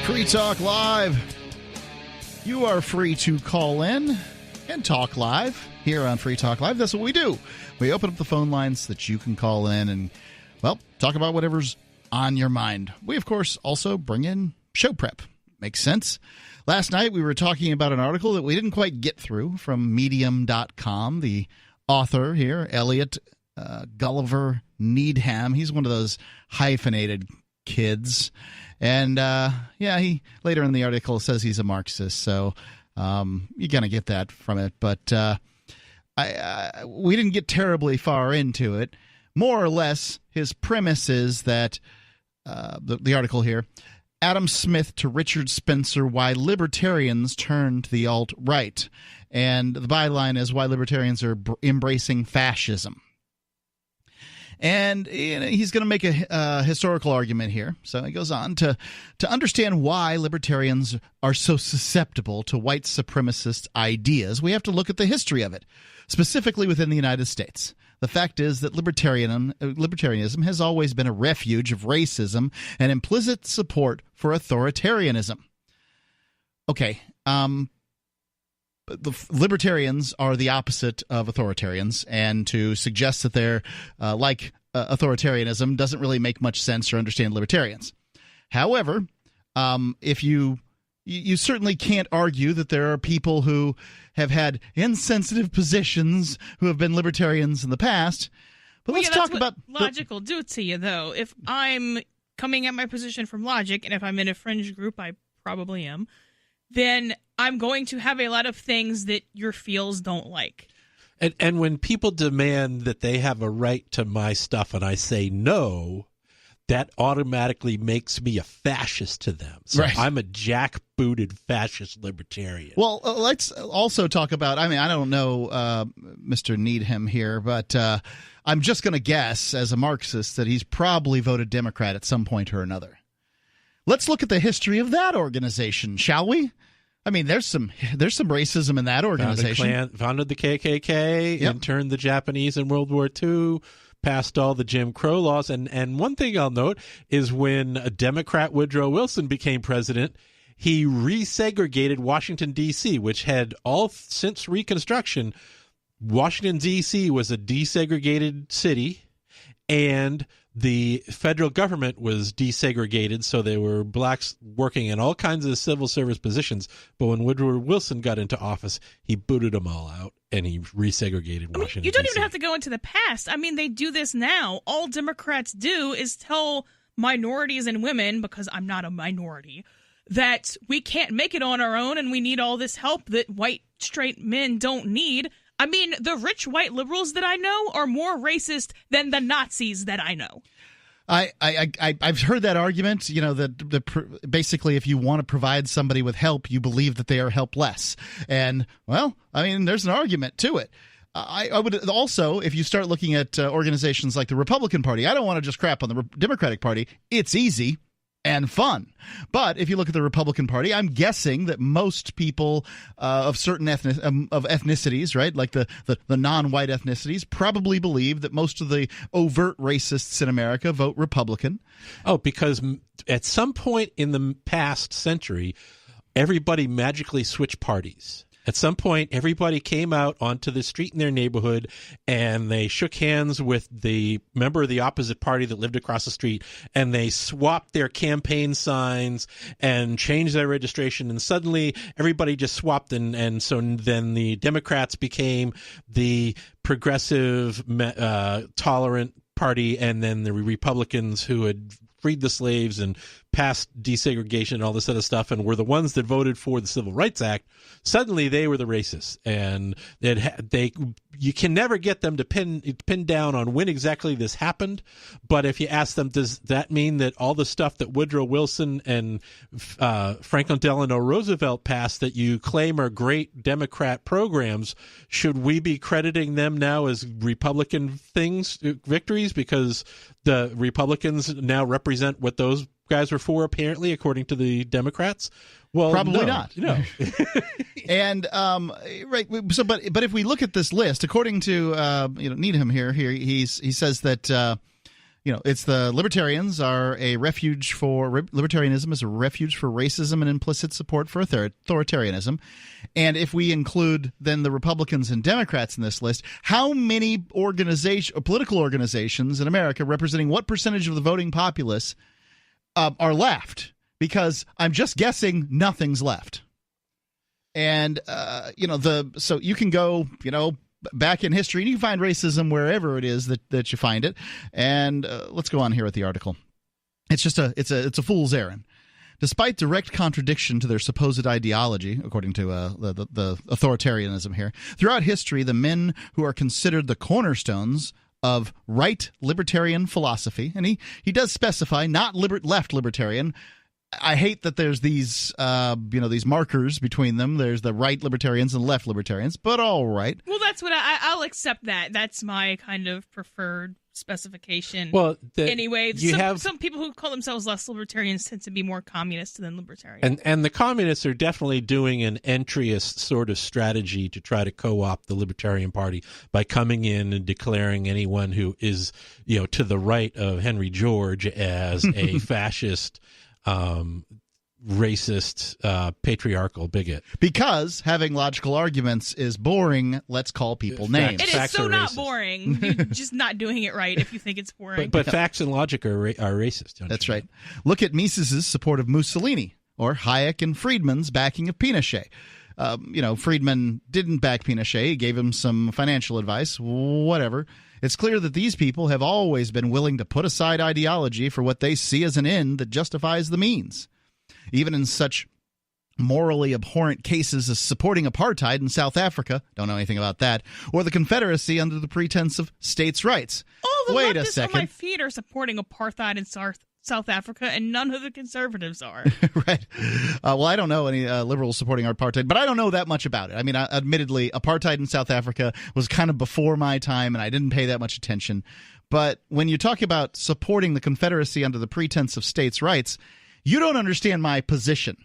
Free Talk Live. You are free to call in and talk live here on Free Talk Live. That's what we do. We open up the phone lines so that you can call in and, well, talk about whatever's on your mind. We, of course, also bring in show prep. Makes sense. Last night we were talking about an article that we didn't quite get through from Medium.com. The author here, Elliot Gulliver Needham, he's one of those hyphenated kids. And, he later in the article says he's a Marxist, so you're going to get that from it. But we didn't get terribly far into it. More or less, his premise is that, the article here, Adam Smith to Richard Spencer, Why Libertarians Turn to the Alt-Right. And the byline is Why Libertarians Are Embracing Fascism. And he's going to make a historical argument here. So he goes on to understand why libertarians are so susceptible to white supremacist ideas. We have to look at the history of it, specifically within the United States. The fact is that libertarianism has always been a refuge of racism and implicit support for authoritarianism. Okay, the libertarians are the opposite of authoritarians, and to suggest that they're like authoritarianism doesn't really make much sense or understand libertarians. However, if you certainly can't argue that there are people who have had insensitive positions who have been libertarians in the past. But let's talk about logic will do to you, though. If I'm coming at my position from logic, and if I'm in a fringe group, I probably am, then I'm going to have a lot of things that your feels don't like. And when people demand that they have a right to my stuff and I say no, that automatically makes me a fascist to them. So right. I'm a jackbooted fascist libertarian. Well, let's also talk about, I don't know Mr. Needham here, but I'm just going to guess as a Marxist that he's probably voted Democrat at some point or another. Let's look at the history of that organization, shall we? There's some racism in that organization. Founded the KKK, yep. Interned the Japanese in World War II, passed all the Jim Crow laws. And one thing I'll note is when Democrat Woodrow Wilson became president, he resegregated Washington, D.C., which had all since Reconstruction, Washington, D.C. was a desegregated city, and the federal government was desegregated, so there were blacks working in all kinds of civil service positions. But when Woodrow Wilson got into office, he booted them all out, and he resegregated Washington, you don't D.C. even have to go into the past. They do this now. All Democrats do is tell minorities and women, because I'm not a minority, that we can't make it on our own and we need all this help that white straight men don't need. The rich white liberals that I know are more racist than the Nazis that I know. I've heard that argument, that basically if you want to provide somebody with help, you believe that they are helpless. And, there's an argument to it. I would also, if you start looking at organizations like the Republican Party, I don't want to just crap on the Democratic Party. It's easy and fun. But if you look at the Republican Party, I'm guessing that most people of certain ethnicities, right, like the non-white ethnicities, probably believe that most of the overt racists in America vote Republican. Oh, because at some point in the past century, everybody magically switched parties. At some point, everybody came out onto the street in their neighborhood and they shook hands with the member of the opposite party that lived across the street, and they swapped their campaign signs and changed their registration, and suddenly everybody just swapped, and so then the Democrats became the progressive, tolerant party, and then the Republicans, who had freed the slaves and passed desegregation and all this other stuff and were the ones that voted for the Civil Rights Act, suddenly they were the racists. And you can never get them to pin down on when exactly this happened. But if you ask them, does that mean that all the stuff that Woodrow Wilson and Franklin Delano Roosevelt passed that you claim are great Democrat programs, should we be crediting them now as Republican victories because the Republicans now represent what those guys were for, apparently, according to the Democrats? Well, probably not. No. And right. So, but if we look at this list, according to Needham here, he says that it's the libertarians are a refuge for libertarianism is a refuge for racism and implicit support for authoritarianism. And if we include then the Republicans and Democrats in this list, how many political organizations in America representing what percentage of the voting populace are left? Because I'm just guessing nothing's left. And so you can go, back in history, and you can find racism wherever it is that you find it. And let's go on here with the article. It's just it's a fool's errand. Despite direct contradiction to their supposed ideology, according to the authoritarianism here, throughout history, the men who are considered the cornerstones of right libertarian philosophy, and he does specify not left libertarian. I hate that there's these these markers between them. There's the right libertarians and left libertarians, but all right. Well, that's what I'll accept that. That's my kind of preferred specification. Well, anyway, some people who call themselves less libertarians tend to be more communist than libertarian. And the communists are definitely doing an entryist sort of strategy to try to co-opt the Libertarian Party by coming in and declaring anyone who is, to the right of Henry George as a fascist, racist, patriarchal bigot. Because having logical arguments is boring, let's call people names. It is so not boring. You're just not doing it right if you think it's boring. But facts and logic are racist. That's right. Look at Mises's support of Mussolini, or Hayek and Friedman's backing of Pinochet. Friedman didn't back Pinochet. He gave him some financial advice, whatever. It's clear that these people have always been willing to put aside ideology for what they see as an end that justifies the means. Even in such morally abhorrent cases as supporting apartheid in South Africa, don't know anything about that, or the Confederacy under the pretense of states' rights. Oh, the Wait a leftists second. on my feed are supporting apartheid in South Africa, and none of the conservatives are. Right. Well, I don't know any liberals supporting apartheid, but I don't know that much about it. I mean, admittedly, apartheid in South Africa was kind of before my time, and I didn't pay that much attention. But when you talk about supporting the Confederacy under the pretense of states' rights, you don't understand my position.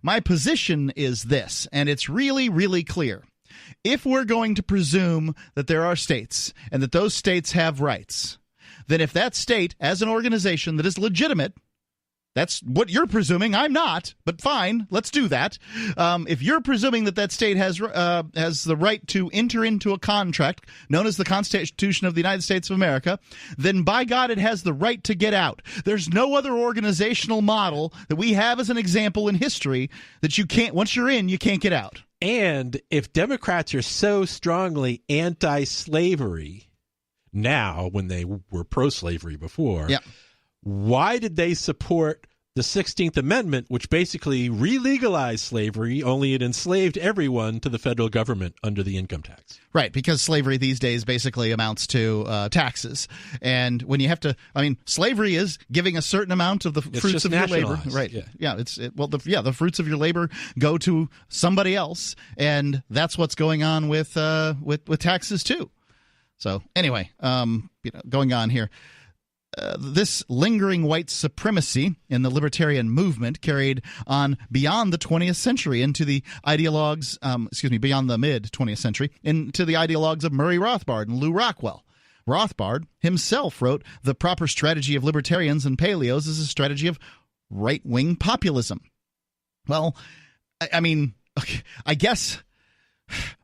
My position is this, and it's really, really clear. If we're going to presume that there are states and that those states have rights, then if that state, as an organization that is legitimate, that's what you're presuming. I'm not, but fine, let's do that. If you're presuming that state has the right to enter into a contract known as the Constitution of the United States of America, then by God, it has the right to get out. There's no other organizational model that we have as an example in history that you can't, once you're in, you can't get out. And if Democrats are so strongly anti-slavery now, when they were pro-slavery before, yeah, why did they support the 16th Amendment, which basically re-legalized slavery, only it enslaved everyone to the federal government under the income tax? Right, because slavery these days basically amounts to taxes. And when you have to, slavery is giving a certain amount of the fruits of your labor. Right. Yeah. The fruits of your labor go to somebody else. And that's what's going on with taxes, too. So anyway, going on here. This lingering white supremacy in the libertarian movement carried on beyond the 20th century into the beyond the mid-20th century, into the ideologues of Murray Rothbard and Lew Rockwell. Rothbard himself wrote, "The proper strategy of libertarians and paleos is a strategy of right-wing populism." Well, I guess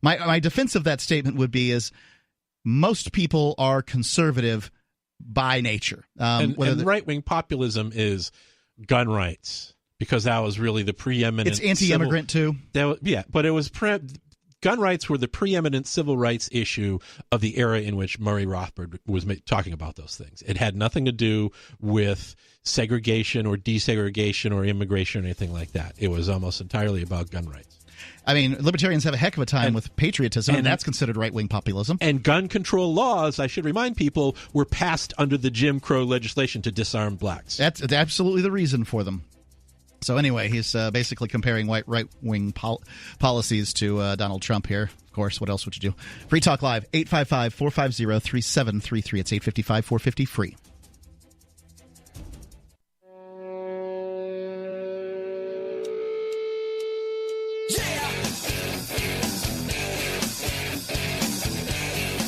my defense of that statement would be is most people are conservative by nature. And right-wing populism is gun rights, because that was really the preeminent. It's anti-immigrant too. But it was gun rights were the preeminent civil rights issue of the era in which Murray Rothbard was talking about those things. It had nothing to do with segregation or desegregation or immigration or anything like that. It was almost entirely about gun rights. Libertarians have a heck of a time with patriotism, and that's considered right-wing populism. And gun control laws, I should remind people, were passed under the Jim Crow legislation to disarm blacks. That's absolutely the reason for them. So anyway, he's basically comparing right-wing policies to Donald Trump here. Of course, what else would you do? Free Talk Live, 855-450-3733. It's 855-450-FREE.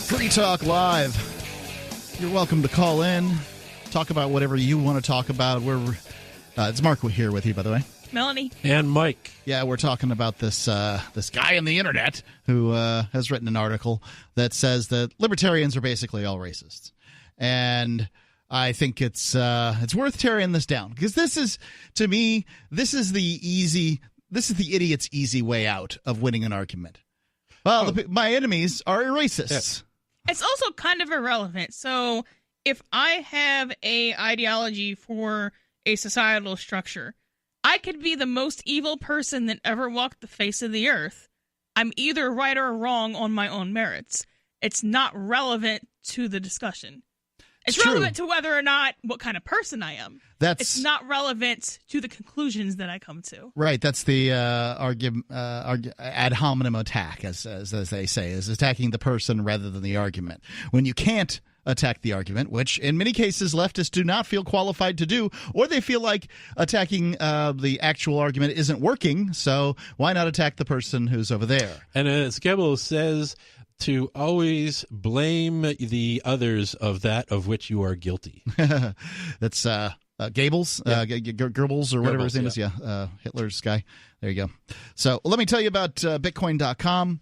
Free Talk Live. You're welcome to call in. talk about whatever you want to talk about. It's Mark here with you, by the way. Melanie. And Mike. Yeah, we're talking about this guy on the internet who has written an article that says that libertarians are basically all racists. And I think it's worth tearing this down, because this is the idiot's easy way out of winning an argument. Well, my enemies are racists. Yes. It's also kind of irrelevant. So if I have a ideology for a societal structure, I could be the most evil person that ever walked the face of the earth. I'm either right or wrong on my own merits. It's not relevant to the discussion. It's relevant to whether or not what kind of person I am. It's not relevant to the conclusions that I come to. Right. That's the ad hominem attack, as they say, is attacking the person rather than the argument. When you can't attack the argument, which in many cases leftists do not feel qualified to do, or they feel like attacking the actual argument isn't working, so why not attack the person who's over there? And as Goebbels says, to always blame the others of that of which you are guilty. That's Goebbels, Goebbels, or whatever his name is. Yeah, Hitler's guy. There you go. So let me tell you about Bitcoin.com.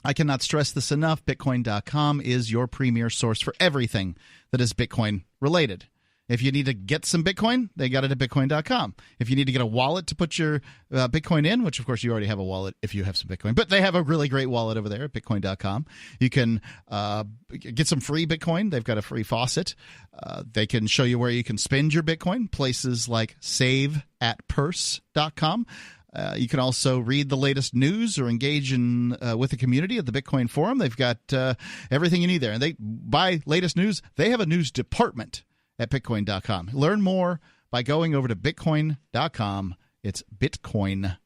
I cannot stress this enough. Bitcoin.com is your premier source for everything that is Bitcoin related. If you need to get some Bitcoin, they got it at Bitcoin.com. If you need to get a wallet to put your Bitcoin in, which of course you already have a wallet if you have some Bitcoin, but they have a really great wallet over there at Bitcoin.com. You can get some free Bitcoin. They've got a free faucet. They can show you where you can spend your Bitcoin, places like saveatpurse.com. You can also read the latest news or engage in with the community at the Bitcoin Forum. They've got everything you need there. And by latest news, they have a news department at Bitcoin.com. Learn more by going over to Bitcoin.com. It's Bitcoin.com.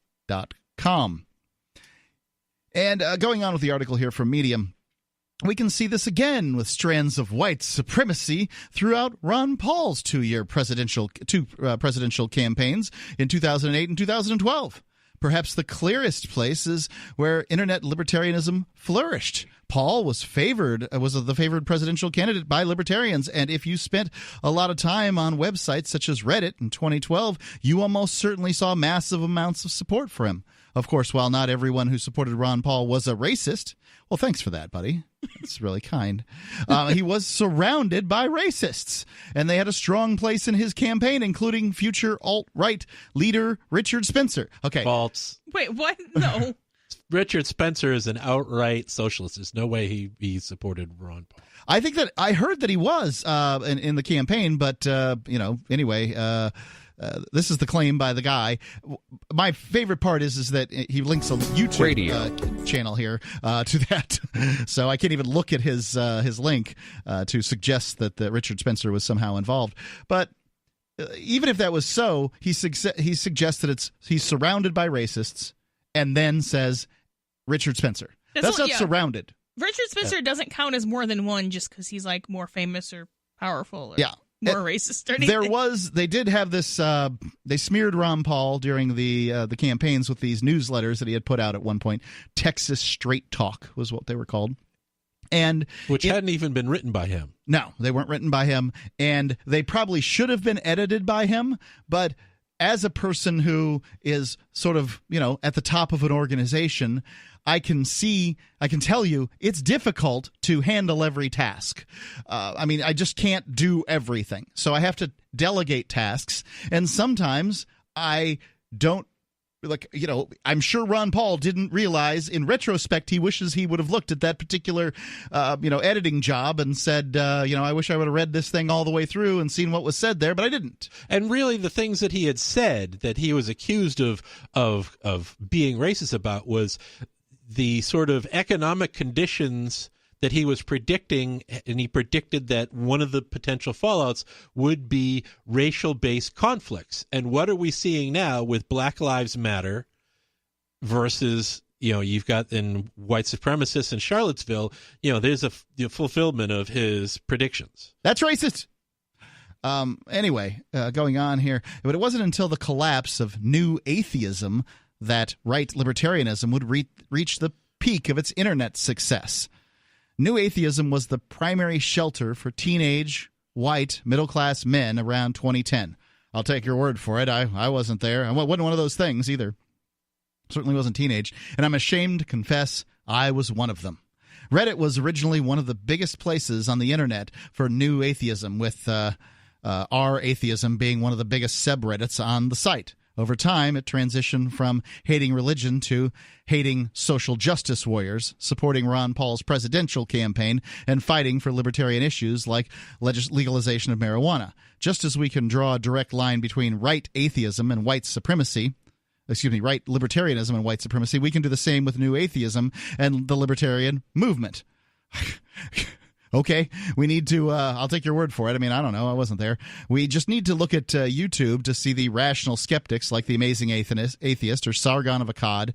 And going on with the article here from Medium, we can see this again with strands of white supremacy throughout Ron Paul's two presidential campaigns in 2008 and 2012. Perhaps the clearest place is where internet libertarianism flourished. Paul was the favored presidential candidate by libertarians, and if you spent a lot of time on websites such as Reddit in 2012, you almost certainly saw massive amounts of support for him. Of course, while not everyone who supported Ron Paul was a racist, well, thanks for that, buddy. That's really kind. He was surrounded by racists, and they had a strong place in his campaign, including future alt-right leader Richard Spencer. Okay. False. Wait, what? No. Richard Spencer is an outright socialist. There's no way he supported Ron Paul. I think that I heard that he was in the campaign, but anyway. This is the claim by the guy. My favorite part is that he links a YouTube channel here to that, so I can't even look at his link to suggest that Richard Spencer was somehow involved. But even if that was so, he suggests that he's surrounded by racists, and then says Richard Spencer. That's not surrounded. Richard Spencer doesn't count as more than one just because he's like more famous or powerful. Or more racist or anything. They did have this, they smeared Ron Paul during the campaigns with these newsletters that he had put out at one point. Texas Straight Talk was what they were called. Which hadn't even been written by him. No, they weren't written by him, and they probably should have been edited by him, but as a person who is sort of, at the top of an organization, I can tell you it's difficult to handle every task. I just can't do everything. So I have to delegate tasks. And sometimes I don't, I'm sure Ron Paul didn't realize in retrospect he wishes he would have looked at that particular, editing job and said, I wish I would have read this thing all the way through and seen what was said there, but I didn't. And really the things that he had said that he was accused of being racist about was the sort of economic conditions that he was predicting, and he predicted that one of the potential fallouts would be racial-based conflicts. And what are we seeing now with Black Lives Matter versus, you've got in white supremacists in Charlottesville, there's a fulfillment of his predictions. That's racist. Anyway, going on here, but it wasn't until the collapse of new atheism that right libertarianism would reach the peak of its internet success. New atheism was the primary shelter for teenage white, middle-class men around 2010. I'll take your word for it. I wasn't there. I wasn't one of those things either. Certainly wasn't teenage. And I'm ashamed to confess I was one of them. Reddit was originally one of the biggest places on the internet for new atheism, with r-atheism being one of the biggest subreddits on the site. Over time, it transitioned from hating religion to hating social justice warriors, supporting Ron Paul's presidential campaign, and fighting for libertarian issues like legalization of marijuana. Just as we can draw a direct line between right atheism and white supremacy, right libertarianism and white supremacy, we can do the same with new atheism and the libertarian movement. Okay, we need to, I'll take your word for it. I mean, I don't know. I wasn't there. We just need to look at YouTube to see the rational skeptics like the Amazing Atheist or Sargon of Akkad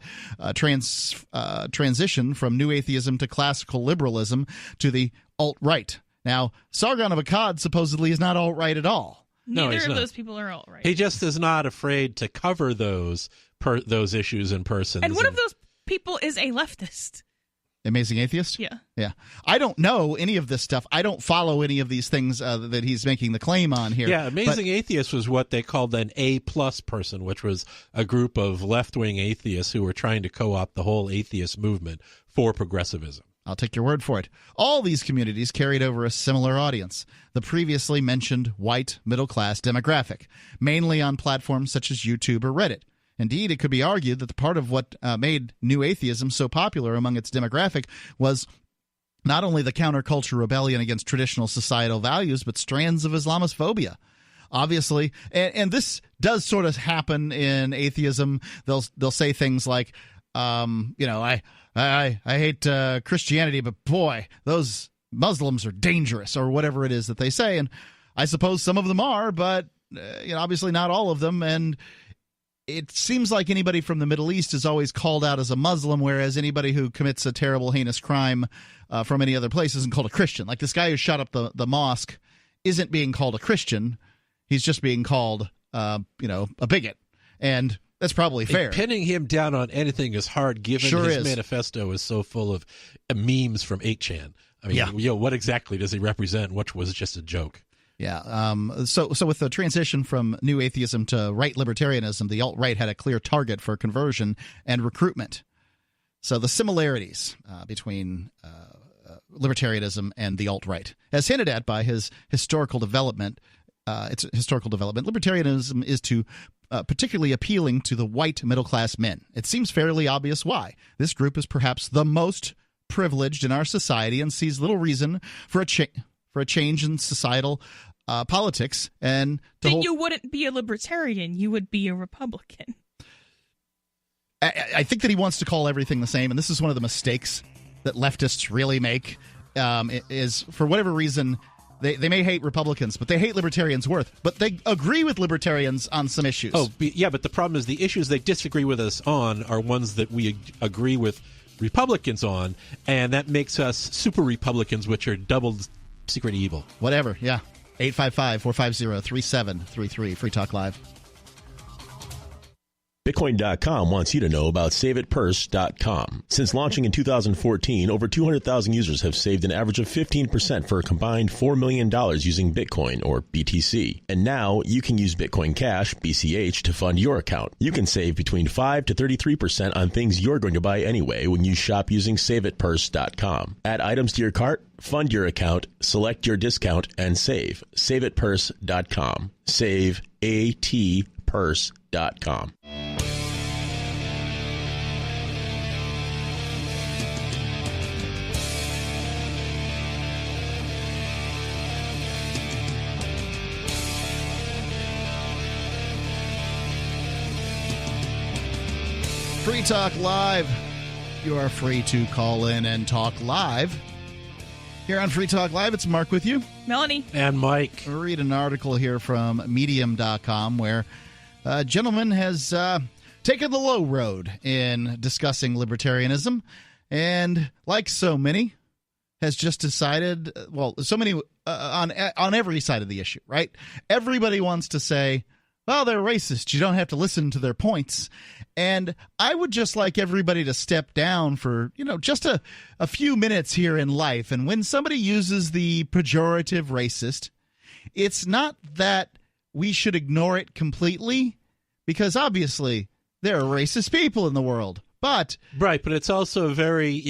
transition from new atheism to classical liberalism to the alt-right. Now, Sargon of Akkad supposedly is not alt-right at all. Neither of those people are alt-right. He just is not afraid to cover those issues in person. And one of those people is a leftist. Amazing Atheist? Yeah. I don't know any of this stuff. I don't follow any of these things that he's making the claim on here. Yeah, Amazing Atheist was what they called an A-plus person, which was a group of left-wing atheists who were trying to co-opt the whole atheist movement for progressivism. I'll take your word for it. All these communities carried over a similar audience, the previously mentioned white middle-class demographic, mainly on platforms such as YouTube or Reddit. Indeed, it could be argued that the part of what made new atheism so popular among its demographic was not only the counterculture rebellion against traditional societal values, but strands of Islamophobia. Obviously, and this does sort of happen in atheism. They'll say things like, I hate Christianity, but boy, those Muslims are dangerous, or whatever it is that they say. And I suppose some of them are, but obviously not all of them. And it seems like anybody from the Middle East is always called out as a Muslim, whereas anybody who commits a terrible, heinous crime from any other place isn't called a Christian. Like this guy who shot up the mosque isn't being called a Christian. He's just being called, a bigot. And that's probably fair. Pinning him down on anything is hard, given his manifesto is so full of memes from 8chan. I mean, what exactly does he represent, which was just a joke? Yeah. So with the transition from new atheism to right libertarianism, the alt-right had a clear target for conversion and recruitment. So the similarities between libertarianism and the alt-right, as hinted at by his historical development, libertarianism is to particularly appealing to the white middle-class men. It seems fairly obvious why. This group is perhaps the most privileged in our society and sees little reason for a change in societal politics. And you wouldn't be a libertarian. You would be a Republican. I think that he wants to call everything the same, and this is one of the mistakes that leftists really make, is for whatever reason they may hate Republicans, but they hate libertarians but they agree with libertarians on some issues. Oh, yeah, but the problem is the issues they disagree with us on are ones that we agree with Republicans on, and that makes us super Republicans, which are double secret evil. Whatever, yeah. 855-450-3733, Free Talk Live. Bitcoin.com wants you to know about SaveItPurse.com. Since launching in 2014, over 200,000 users have saved an average of 15% for a combined $4 million using Bitcoin, or BTC. And now you can use Bitcoin Cash, BCH, to fund your account. You can save between 5 to 33% on things you're going to buy anyway when you shop using SaveItPurse.com. Add items to your cart, fund your account, select your discount, and save. SaveItPurse.com. Save ATPurse.com. Free Talk Live. You are free to call in and talk live. Here on Free Talk Live, it's Mark with you. Melanie. And Mike. I'll read an article here from Medium.com where a gentleman has taken the low road in discussing libertarianism, and like so many, has just decided, so many on every side of the issue, right? Everybody wants to say, well, they're racist. You don't have to listen to their points. And I would just like everybody to step down for, just a few minutes here in life. And when somebody uses the pejorative racist, it's not that we should ignore it completely, because obviously there are racist people in the world. But it's also a very,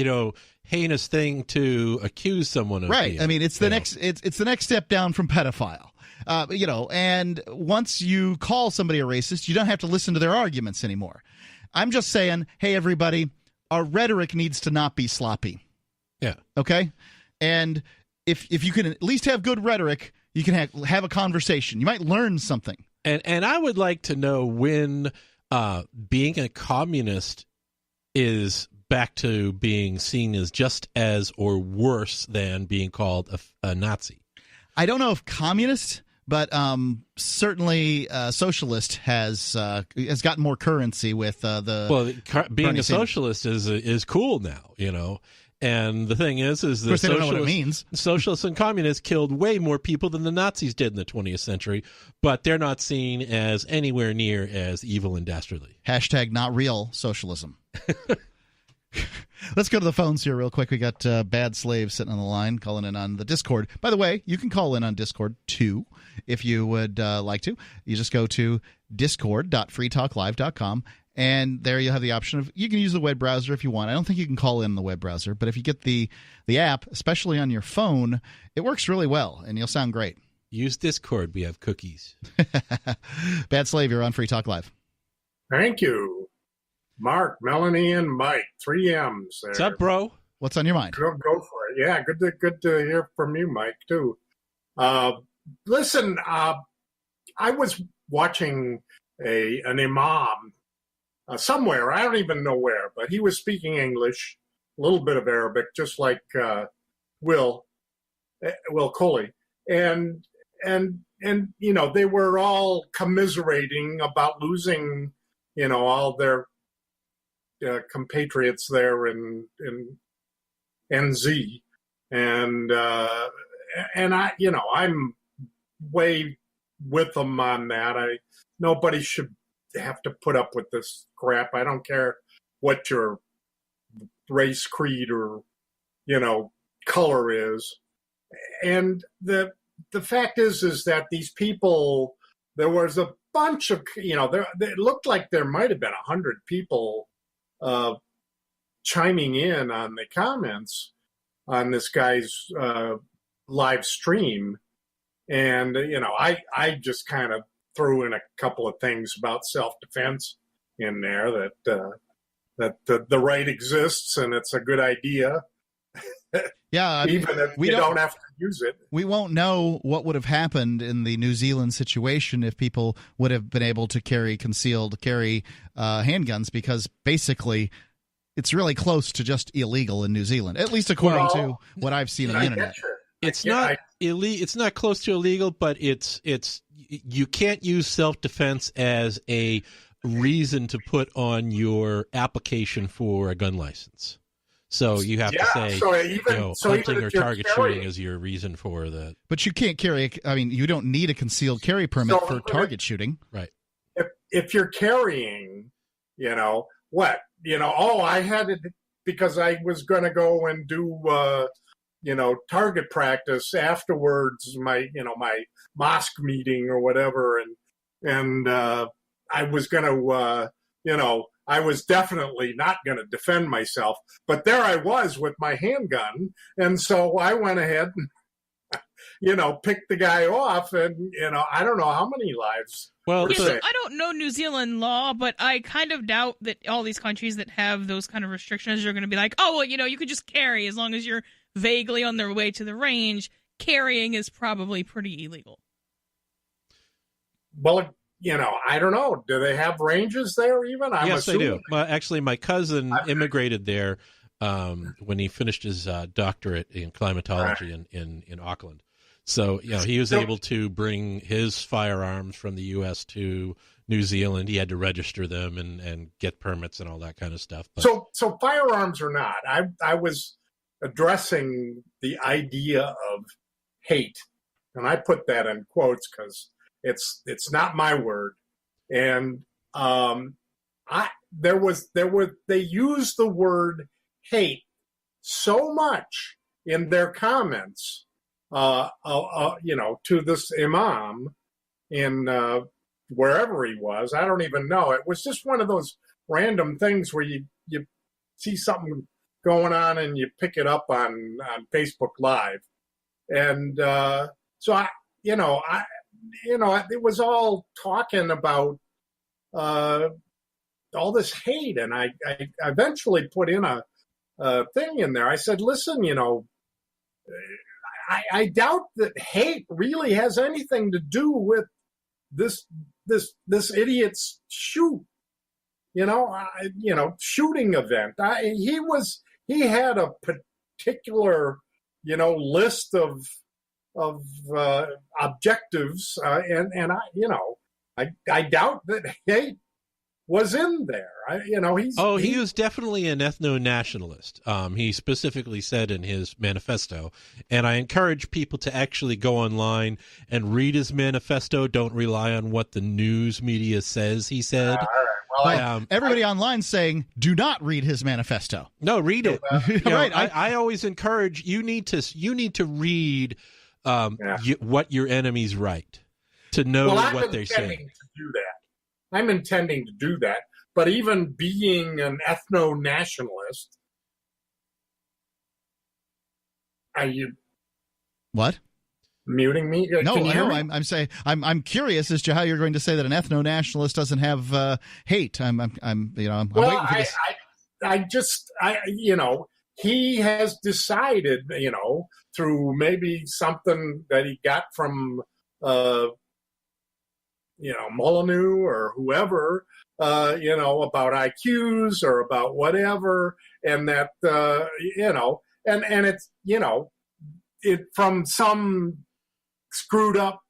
heinous thing to accuse someone of. Right. Being, I mean, it's the next it's the next step down from pedophile. And once you call somebody a racist, you don't have to listen to their arguments anymore. I'm just saying, hey, everybody, our rhetoric needs to not be sloppy. Yeah. Okay? And if you can at least have good rhetoric, you can have a conversation. You might learn something. And I would like to know when being a communist is back to being seen as just as or worse than being called a Nazi. I don't know if communist, but certainly socialist has gotten more currency with being a socialist is cool now, And the thing is of course, they don't know what it means. Socialists and communists killed way more people than the Nazis did in the 20th century, but they're not seen as anywhere near as evil and dastardly. # not real socialism. Let's go to the phones here real quick. We got Bad Slave sitting on the line, calling in on the Discord. By the way, you can call in on Discord too if you would like to. You just go to discord.freetalklive.com. And there you have the option of, you can use the web browser if you want. I don't think you can call in the web browser, but if you get the app, especially on your phone, it works really well, and you'll sound great. Use Discord. We have cookies. Bad Slave, you're on Free Talk Live. Thank you. Mark, Melanie, and Mike, 3 M's there. What's up, bro? What's on your mind? Go for it. Yeah, good to hear from you, Mike, too. Listen, I was watching an imam somewhere, I don't even know where, but he was speaking English, a little bit of Arabic, just like Will Coley, and they were all commiserating about losing, all their compatriots there in NZ, and I, I'm way with them on that. Nobody should have to put up with this crap. I don't care what your race, creed, or color is. And the fact is that these people, there was a bunch of it looked like there might have been 100 people chiming in on the comments on this guy's live stream, and I just kind of threw in a couple of things about self-defense in there, that the right exists and it's a good idea. Yeah, even if you don't have to use it. We won't know what would have happened in the New Zealand situation if people would have been able to carry handguns, because basically it's really close to just illegal in New Zealand, at least according to what I've seen on the internet. It's not illegal. It's not close to illegal, but it's you can't use self-defense as a reason to put on your application for a gun license. So you have to say, hunting or target shooting is your reason for that. But you can't carry. I mean, you don't need a concealed carry permit for target shooting, right? If you're carrying, I had it because I was going to go and do, target practice afterwards, my mosque meeting or whatever, and I was going to, I was definitely not going to defend myself, but there I was with my handgun, and so I went ahead and, picked the guy off, and, I don't know how many lives. Well, I don't know New Zealand law, but I kind of doubt that all these countries that have those kind of restrictions are going to be like, oh, well, you could just carry as long as you're vaguely on their way to the range. Carrying is probably pretty illegal. Well, I don't know. Do they have ranges there even? Yes, they do. Well, actually, my cousin immigrated there when he finished his doctorate in climatology in Auckland. So, he was able to bring his firearms from the U.S. to New Zealand. He had to register them and get permits and all that kind of stuff. But... So firearms or not, I was addressing the idea of hate, and I put that in quotes because it's not my word. And they used the word hate so much in their comments to this imam in wherever he was. I don't even know. It was just one of those random things where you see something going on and you pick it up on Facebook Live. And so it was all talking about all this hate. And I eventually put in a thing in there. I said, listen, I doubt that hate really has anything to do with this idiot's shooting event. He had a particular, list of objectives, and I doubt that hate was in there. He was definitely an ethno-nationalist. He specifically said in his manifesto, and I encourage people to actually go online and read his manifesto. Don't rely on what the news media says he said. All right. Well, everybody online saying, do not read his manifesto. No, read it. Right. I always encourage you need to read what your enemies write to know what they're saying. I'm intending to do that. But even being an ethno-nationalist, are you what? Muting me? No, I'm saying I'm curious as to how you're going to say that an ethno-nationalist doesn't have hate. I'm waiting for this. He has decided, through maybe something that he got from Molyneux or whoever, about IQs or about whatever, and that, and it's, it from some screwed up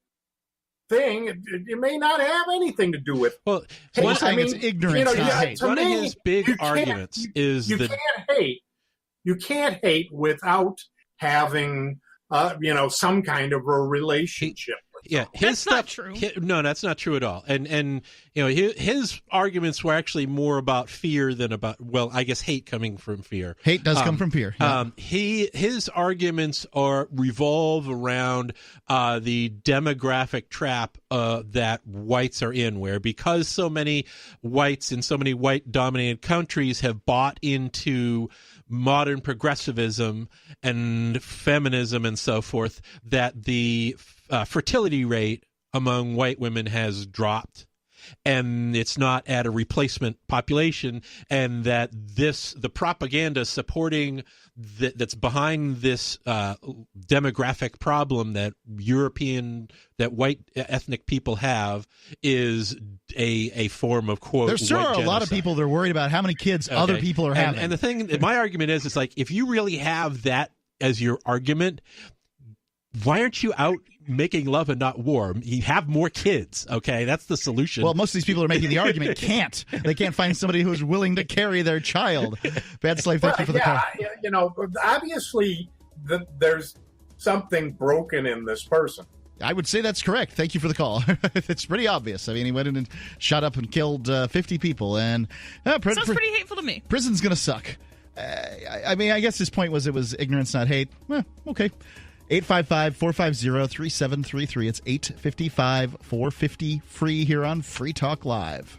thing, it may not have anything to do with. Well, it's ignorance. One of his big arguments is you can't hate without having, some kind of a relationship. Yeah, that's not true. No, that's not true at all. And his arguments were actually more about fear than about, I guess hate coming from fear. Hate does come from fear. Yeah. His arguments revolve around the demographic trap that whites are in, where because so many whites in so many white-dominated countries have bought into modern progressivism and feminism and so forth, that the fertility rate among white women has dropped, and it's not at a replacement population, and that the propaganda supporting that's behind this demographic problem that white ethnic people have is a form of, quote, there sure are a lot of people that are worried about how many kids other people are having. And the thing, my argument is, it's like, if you really have that as your argument, why aren't you out making love and not war? You have more kids, okay? That's the solution. Well, most of these people are making the argument can't. They can't find somebody who's willing to carry their child. Bad Slave, thank you for the call. Obviously, there's something broken in this person. I would say that's correct. Thank you for the call. It's pretty obvious. I mean, he went in and shot up and killed 50 people. And sounds pretty hateful to me. Prison's going to suck. I guess his point was it was ignorance, not hate. Okay. 855-450-3733. It's 855-450-FREE here on Free Talk Live.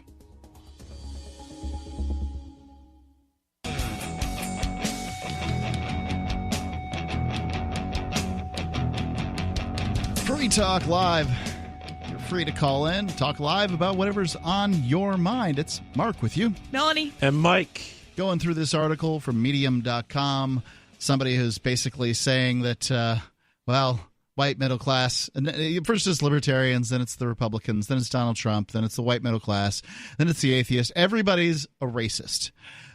Free Talk Live. You're free to call in, talk live about whatever's on your mind. It's Mark with you. Melanie. And Mike. Going through this article from Medium.com, somebody who's basically saying that, white middle class, and first it's libertarians, then it's the Republicans, then it's Donald Trump, then it's the white middle class, then it's the atheist. Everybody's a racist,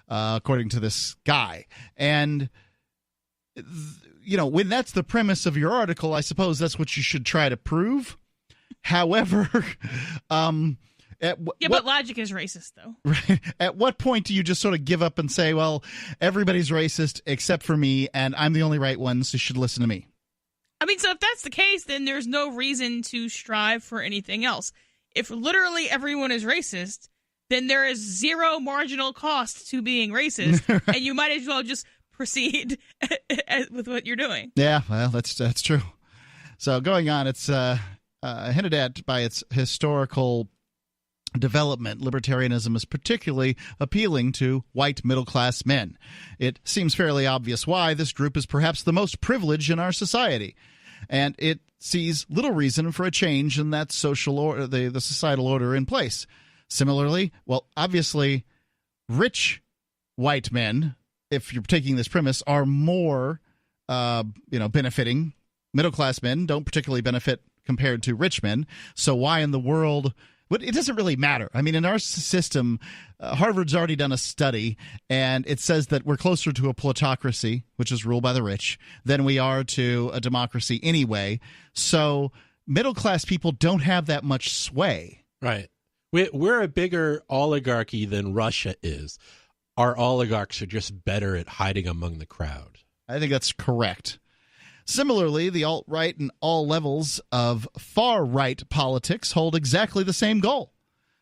according to this guy. And, when that's the premise of your article, I suppose that's what you should try to prove. However, but logic is racist, though. Right. At what point do you just sort of give up and say, well, everybody's racist except for me, and I'm the only right one, so you should listen to me? I mean, so if that's the case, then there's no reason to strive for anything else. If literally everyone is racist, then there is zero marginal cost to being racist, and you might as well just proceed with what you're doing. Yeah, well, that's true. So going on, it's hinted at by its historical development. Libertarianism is particularly appealing to white middle-class men. It seems fairly obvious why. This group is perhaps the most privileged in our society, and it sees little reason for a change in that social order, the societal order in place. Similarly, well, obviously, rich white men, if you're taking this premise, are more, benefiting. Middle-class men don't particularly benefit compared to rich men. So why in the world? But it doesn't really matter. I mean, in our system, Harvard's already done a study, and it says that we're closer to a plutocracy, which is ruled by the rich, than we are to a democracy anyway. So middle-class people don't have that much sway. Right. We're a bigger oligarchy than Russia is. Our oligarchs are just better at hiding among the crowd. I think that's correct. Similarly, the alt-right and all levels of far-right politics hold exactly the same goal,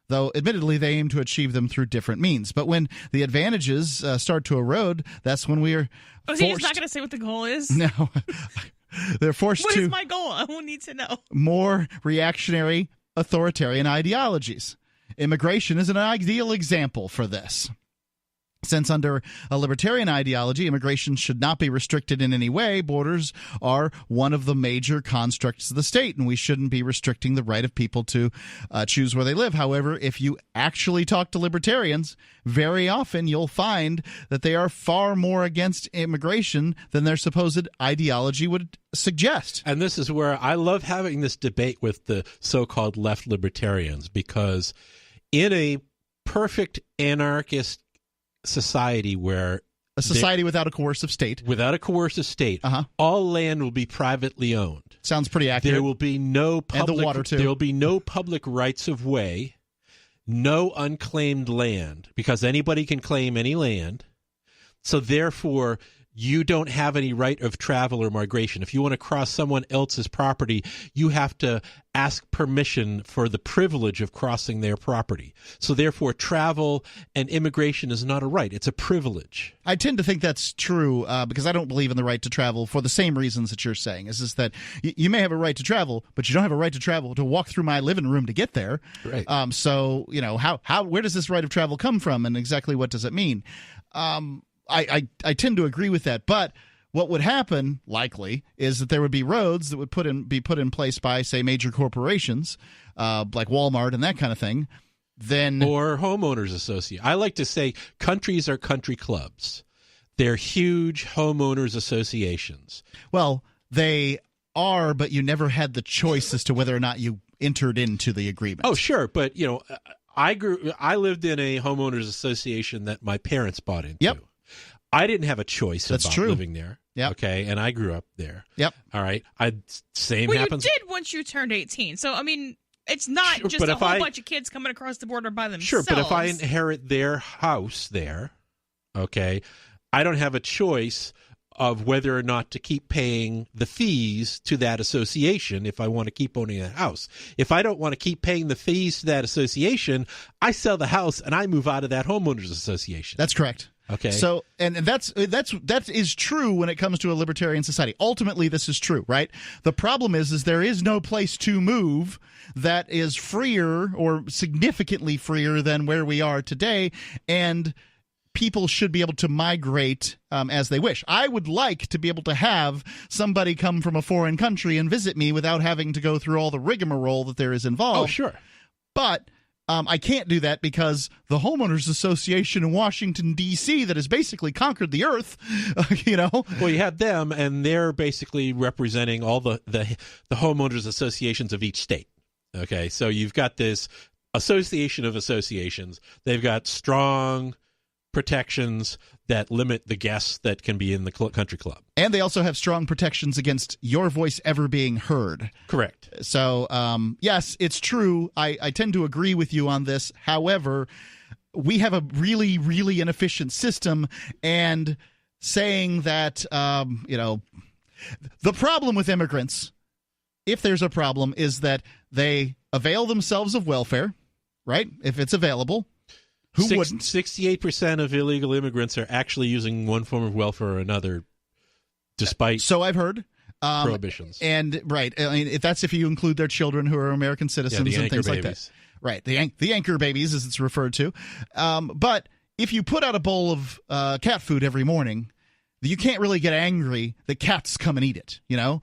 though admittedly they aim to achieve them through different means. But when the advantages start to erode, that's when we are forced... he's not going to say what the goal is? No. They're forced What to... is my goal? I will need to know. More reactionary, authoritarian ideologies. Immigration is an ideal example for this. Since under a libertarian ideology, immigration should not be restricted in any way, borders are one of the major constructs of the state, and we shouldn't be restricting the right of people to choose where they live. However, if you actually talk to libertarians, very often you'll find that they are far more against immigration than their supposed ideology would suggest. And this is where I love having this debate with the so-called left libertarians, because in a perfect anarchist society where a society without a coercive state, all land will be privately owned. Sounds pretty accurate. There will be no public, and the water too. There will be no public rights of way, no unclaimed land, because anybody can claim any land. So therefore, you don't have any right of travel or migration. If you want to cross someone else's property, you have to ask permission for the privilege of crossing their property. So therefore, travel and immigration is not a right. It's a privilege. I tend to think that's true because I don't believe in the right to travel for the same reasons that you're saying. Is just that you may have a right to travel, but you don't have a right to travel to walk through my living room to get there. Right. So, where does this right of travel come from, and exactly what does it mean? I tend to agree with that, but what would happen, likely, is that there would be roads that would be put in place by, say, major corporations like Walmart and that kind of thing. Or homeowners association. I like to say countries are country clubs. They're huge homeowners associations. Well, they are, but you never had the choice as to whether or not you entered into the agreement. Oh, sure, but I lived in a homeowners association that my parents bought into. Yep. I didn't have a choice about true. living there. Yep. Okay, and I grew up there. Yep. All right. Same well, happens. You did once you turned 18. So, I mean, it's not just a whole bunch of kids coming across the border by themselves. Sure, but if I inherit their house there, okay, I don't have a choice of whether or not to keep paying the fees to that association if I want to keep owning that house. If I don't want to keep paying the fees to that association, I sell the house and I move out of that homeowners association. That's correct. Okay. So, and that is true when it comes to a libertarian society. Ultimately, this is true, right? The problem is there is no place to move that is freer or significantly freer than where we are today, and people should be able to migrate as they wish. I would like to be able to have somebody come from a foreign country and visit me without having to go through all the rigmarole that there is involved. Oh, sure. But I can't do that because the Homeowners Association in Washington, D.C., that has basically conquered the earth, Well, you have them, and they're basically representing all the homeowners associations of each state. Okay, so you've got this association of associations. They've got strong protections that limit the guests that can be in the country club. And they also have strong protections against your voice ever being heard. Correct. So, yes, it's true. I tend to agree with you on this. However, we have a really, really inefficient system, and saying that, the problem with immigrants, if there's a problem, is that they avail themselves of welfare, right? If it's available. Who wouldn't? 68% of illegal immigrants are actually using one form of welfare or another, despite... So I've heard. prohibitions. And right, I mean, if that's if you include their children who are American citizens and things like that. Right, the anchor babies, as it's referred to. But if you put out a bowl of cat food every morning, you can't really get angry that cats come and eat it, you know?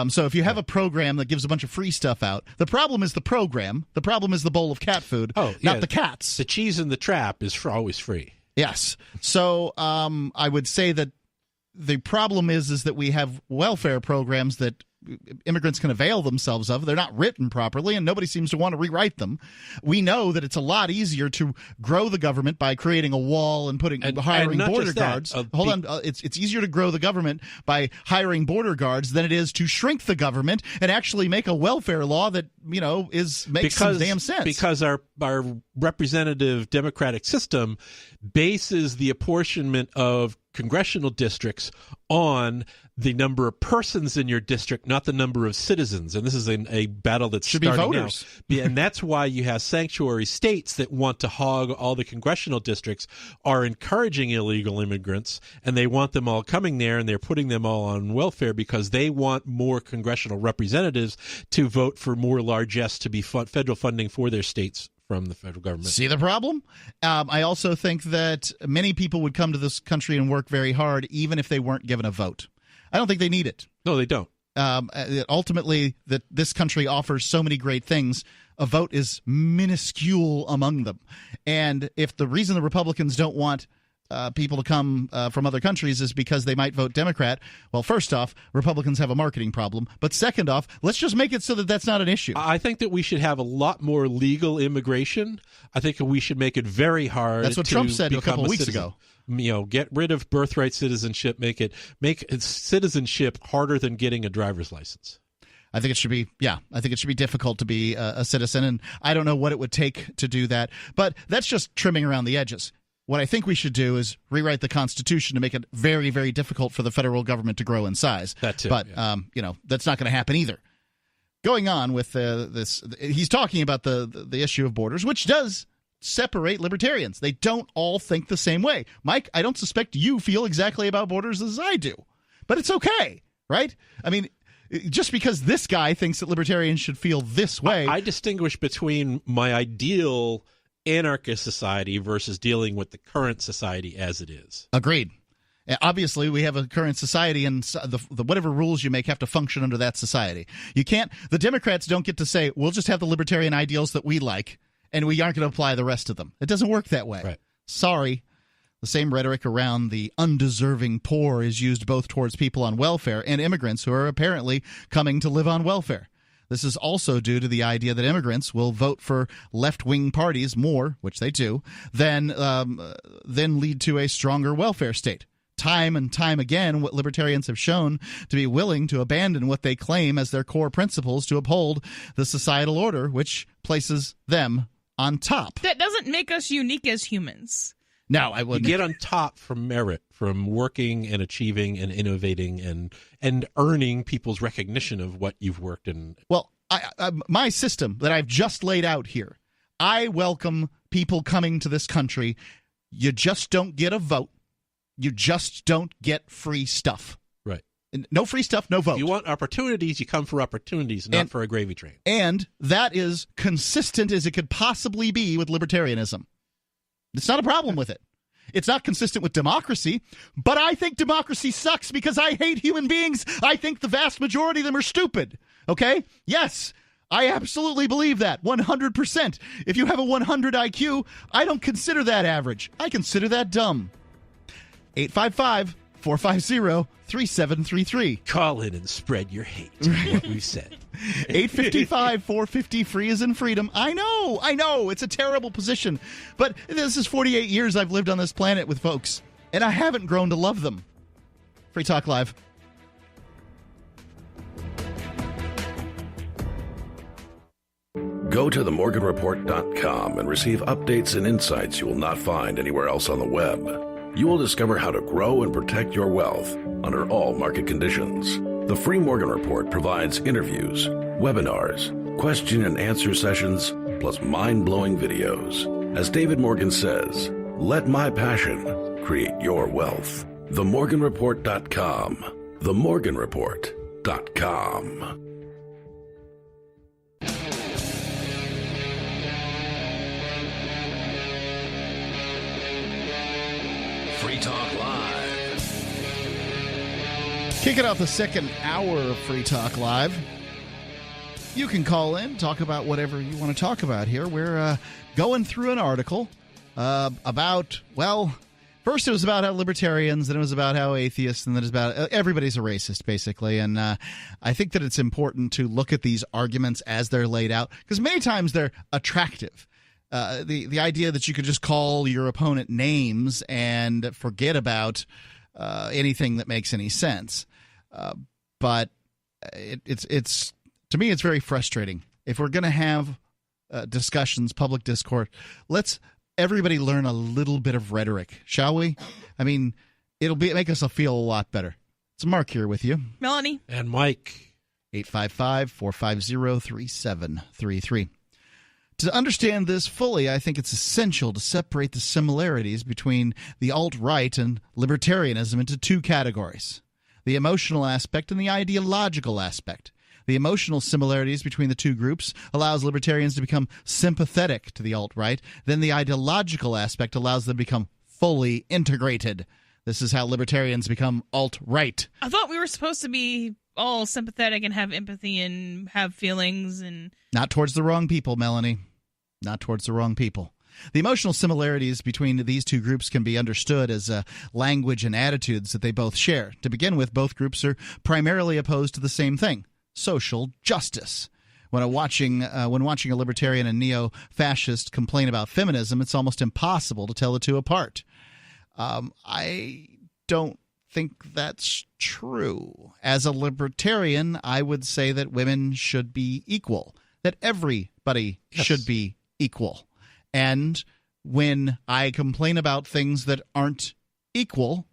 So if you have a program that gives a bunch of free stuff out, the problem is the program. The problem is the bowl of cat food, not the cats. The cheese in the trap is always free. Yes. So I would say that the problem is that we have welfare programs that immigrants can avail themselves of. They're not written properly, and nobody seems to want to rewrite them. We know that it's a lot easier to grow the government by creating a wall and hiring border guards. Hold on, it's easier to grow the government by hiring border guards than it is to shrink the government and actually make a welfare law that makes some damn sense. Because our representative democratic system bases the apportionment of congressional districts on the number of persons in your district, not the number of citizens. And this is a battle that's starting now. And that's why you have sanctuary states that want to hog all the congressional districts, are encouraging illegal immigrants, and they want them all coming there, and they're putting them all on welfare because they want more congressional representatives to vote for more largesse to be federal funding for their states from the federal government. See the problem? I also think that many people would come to this country and work very hard even if they weren't given a vote. I don't think they need it. No, they don't. Ultimately, that this country offers so many great things. A vote is minuscule among them. And if the reason the Republicans don't want people to come from other countries is because they might vote Democrat, well, first off, Republicans have a marketing problem. But second off, let's just make it so that that's not an issue. I think that we should have a lot more legal immigration. I think we should make it very hard. That's what Trump said a couple of weeks ago. Get rid of birthright citizenship. Make citizenship harder than getting a driver's license. I think it should be, I think it should be difficult to be a citizen, and I don't know what it would take to do that. But that's just trimming around the edges. What I think we should do is rewrite the Constitution to make it very, very difficult for the federal government to grow in size. That's it. But, that's not going to happen either. Going on with this, he's talking about the issue of borders, which does separate libertarians. They don't all think the same way. Mike, I don't suspect you feel exactly about borders as I do. But it's okay, right? I mean, just because this guy thinks that libertarians should feel this way. I distinguish between my ideal anarchist society versus dealing with the current society as it is. Agreed. Obviously, we have a current society, and the whatever rules you make have to function under that society. You can't. The Democrats don't get to say, we'll just have the libertarian ideals that we like, and we aren't going to apply the rest of them. It doesn't work that way. Right. Sorry. The same rhetoric around the undeserving poor is used both towards people on welfare and immigrants who are apparently coming to live on welfare. This is also due to the idea that immigrants will vote for left-wing parties more, which they do, than lead to a stronger welfare state. Time and time again, what libertarians have shown to be willing to abandon what they claim as their core principles to uphold the societal order, which places them on top. That doesn't make us unique as humans. No, I wouldn't. You get on top from merit, from working and achieving and innovating and earning people's recognition of what you've worked in. Well, my system that I've just laid out here, I welcome people coming to this country. You just don't get a vote. You just don't get free stuff. Right. No free stuff, no vote. If you want opportunities, you come for opportunities, not for a gravy train. And that is consistent as it could possibly be with libertarianism. It's not a problem with it. It's not consistent with democracy, but I think democracy sucks because I hate human beings. I think the vast majority of them are stupid. Okay? Yes, I absolutely believe that, 100%. If you have a 100 IQ, I don't consider that average. I consider that dumb. 855-450-3733. Call in and spread your hate, is what we've said. 855-450, free as in freedom. I know. It's a terrible position. But this is 48 years I've lived on this planet with folks, and I haven't grown to love them. Free Talk Live. Go to themorganreport.com and receive updates and insights you will not find anywhere else on the web. You will discover how to grow and protect your wealth under all market conditions. The Free Morgan Report provides interviews, webinars, question and answer sessions, plus mind-blowing videos. As David Morgan says, let my passion create your wealth. TheMorganReport.com. The Morgan Report. Spreaker.com. Free Talk Live. Kicking off the second hour of Free Talk Live. You can call in, talk about whatever you want to talk about here. We're going through an article about, well, first it was about how libertarians, then it was about how atheists, and then it's about everybody's a racist, basically. And I think that it's important to look at these arguments as they're laid out, because many times they're attractive. The idea that you could just call your opponent names and forget about anything that makes any sense. But it's to me, it's very frustrating. If we're going to have discussions, public discourse, let's everybody learn a little bit of rhetoric, shall we? I mean, it'll make us feel a lot better. It's Mark here with you. Melanie. And Mike. 855-450-3733. To understand this fully, I think it's essential to separate the similarities between the alt-right and libertarianism into two categories: the emotional aspect and the ideological aspect. The emotional similarities between the two groups allows libertarians to become sympathetic to the alt-right. Then the ideological aspect allows them to become fully integrated. This is how libertarians become alt-right. I thought we were supposed to be all sympathetic and have empathy and have feelings and... Not towards the wrong people, Melanie. Not towards the wrong people. The emotional similarities between these two groups can be understood as language and attitudes that they both share. To begin with, both groups are primarily opposed to the same thing: social justice. When watching a libertarian and neo-fascist complain about feminism, it's almost impossible to tell the two apart. I don't think that's true. As a libertarian, I would say that women should be equal, that everybody should be equal. And when I complain about things that aren't equal,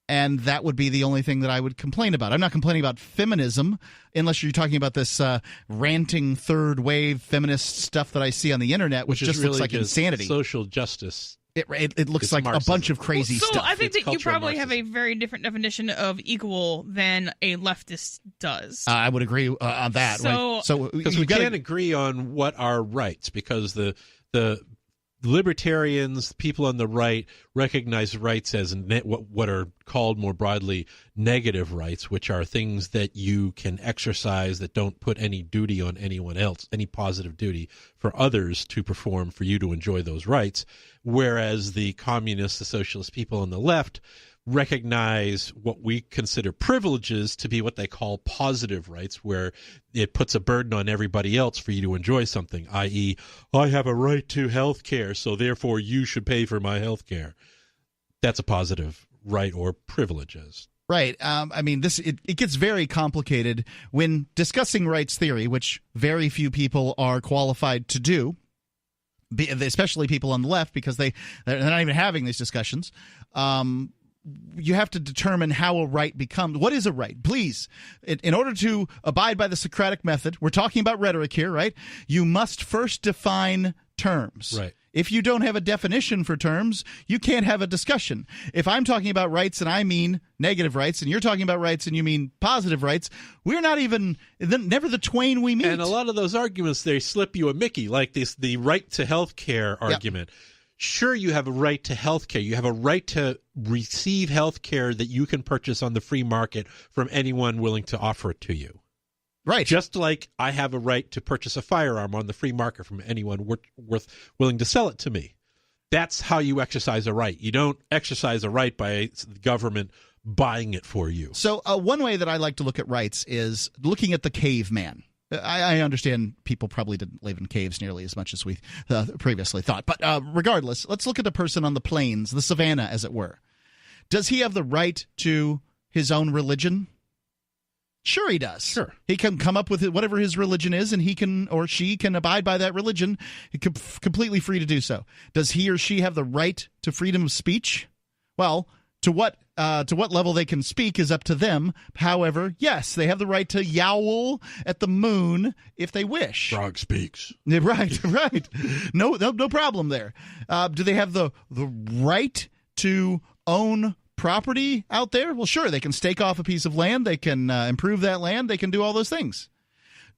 and that would be the only thing that I would complain about. I'm not complaining about feminism, unless you're talking about this ranting third wave feminist stuff that I see on the internet, which just looks like insanity. Social justice. It looks like Marxism. A bunch of crazy stuff. So I think that you probably Marxism. have a very different definition of equal than a leftist does. I would agree on that. So because we can't agree on what are rights, because the libertarians, people on the right, recognize rights as what are called more broadly negative rights, which are things that you can exercise that don't put any duty on anyone else, any positive duty for others to perform for you to enjoy those rights. Whereas the communists, the socialist people on the left recognize what we consider privileges to be what they call positive rights, where it puts a burden on everybody else for you to enjoy something, i.e., I have a right to health care, so therefore you should pay for my health care. That's a positive right or privileges. Right. I mean, it gets very complicated when discussing rights theory, which very few people are qualified to do, especially people on the left, because they're not even having these discussions. You have to determine how a right becomes. What is a right? Please, in order to abide by the Socratic method, we're talking about rhetoric here, right? You must first define terms. Right. If you don't have a definition for terms, you can't have a discussion. If I'm talking about rights and I mean negative rights, and you're talking about rights and you mean positive rights, we're not even, never the twain we meet. And a lot of those arguments, they slip you a Mickey, like the right to health care argument. Yep. Sure, you have a right to health care. You have a right to receive health care that you can purchase on the free market from anyone willing to offer it to you. Right. Just like I have a right to purchase a firearm on the free market from anyone willing to sell it to me. That's how you exercise a right. You don't exercise a right by the government buying it for you. So one way that I like to look at rights is looking at the caveman. I understand people probably didn't live in caves nearly as much as we previously thought. But regardless, let's look at the person on the plains, the savannah, as it were. Does he have the right to his own religion? Sure he does. Sure. He can come up with whatever his religion is, and he can or she can abide by that religion. He's completely free to do so. Does he or she have the right to freedom of speech? Well, to what level they can speak is up to them. However, yes, they have the right to yowl at the moon if they wish. Frog speaks. Right. No problem there. Do they have the right to own property out there? Well, sure, they can stake off a piece of land. They can improve that land. They can do all those things.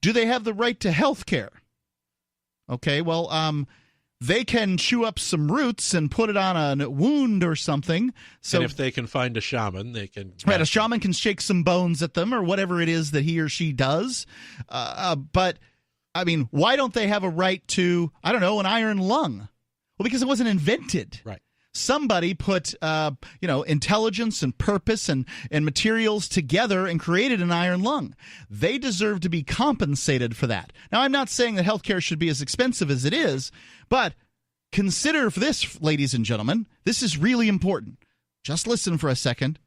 Do they have the right to health care? Okay, well, they can chew up some roots and put it on a wound or something. So, and if they can find a shaman, they can... Right, a shaman can shake some bones at them or whatever it is that he or she does. But, I mean, why don't they have a right to, I don't know, an iron lung? Well, because it wasn't invented. Right. Somebody put, intelligence and purpose and materials together and created an iron lung. They deserve to be compensated for that. Now, I'm not saying that healthcare should be as expensive as it is, but consider this, ladies and gentlemen. This is really important. Just listen for a second.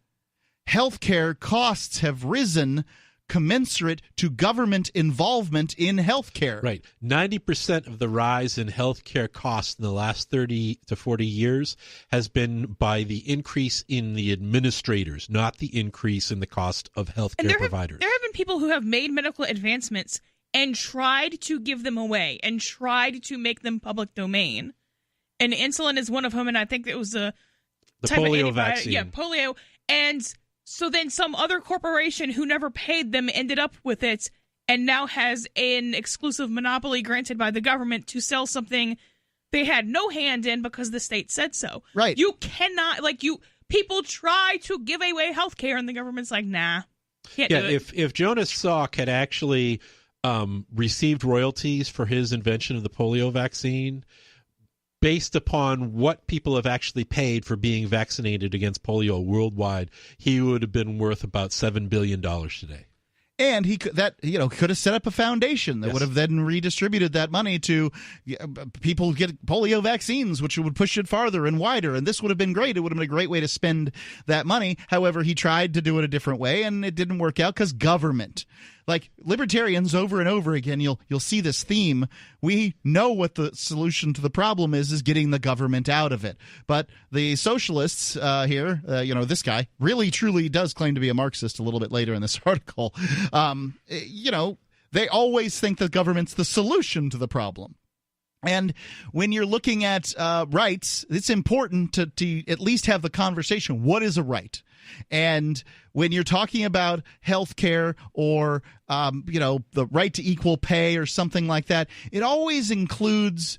Healthcare costs have risen commensurate to government involvement in healthcare. Right. 90% of the rise in healthcare costs in the last 30 to 40 years has been by the increase in the administrators, not the increase in the cost of healthcare providers. There have been people who have made medical advancements and tried to give them away and tried to make them public domain. And insulin is one of them, and I think it was the polio vaccine. Yeah, polio. And so then some other corporation who never paid them ended up with it and now has an exclusive monopoly granted by the government to sell something they had no hand in because the state said so. Right. You cannot, people try to give away health care and the government's like, nah, can't do it. If Jonas Salk had actually received royalties for his invention of the polio vaccine, based upon what people have actually paid for being vaccinated against polio worldwide, he would have been worth about $7 billion today. And he could have set up a foundation that would have then redistributed that money to people who get polio vaccines, which would push it farther and wider. And this would have been great. It would have been a great way to spend that money. However, he tried to do it a different way, and it didn't work out because government. Like libertarians, over and over again, you'll see this theme. We know what the solution to the problem is getting the government out of it. But the socialists here, this guy really truly does claim to be a Marxist a little bit later in this article. They always think that government's the solution to the problem. And when you're looking at rights, it's important to at least have the conversation. What is a right? And when you're talking about health care or, the right to equal pay or something like that, it always includes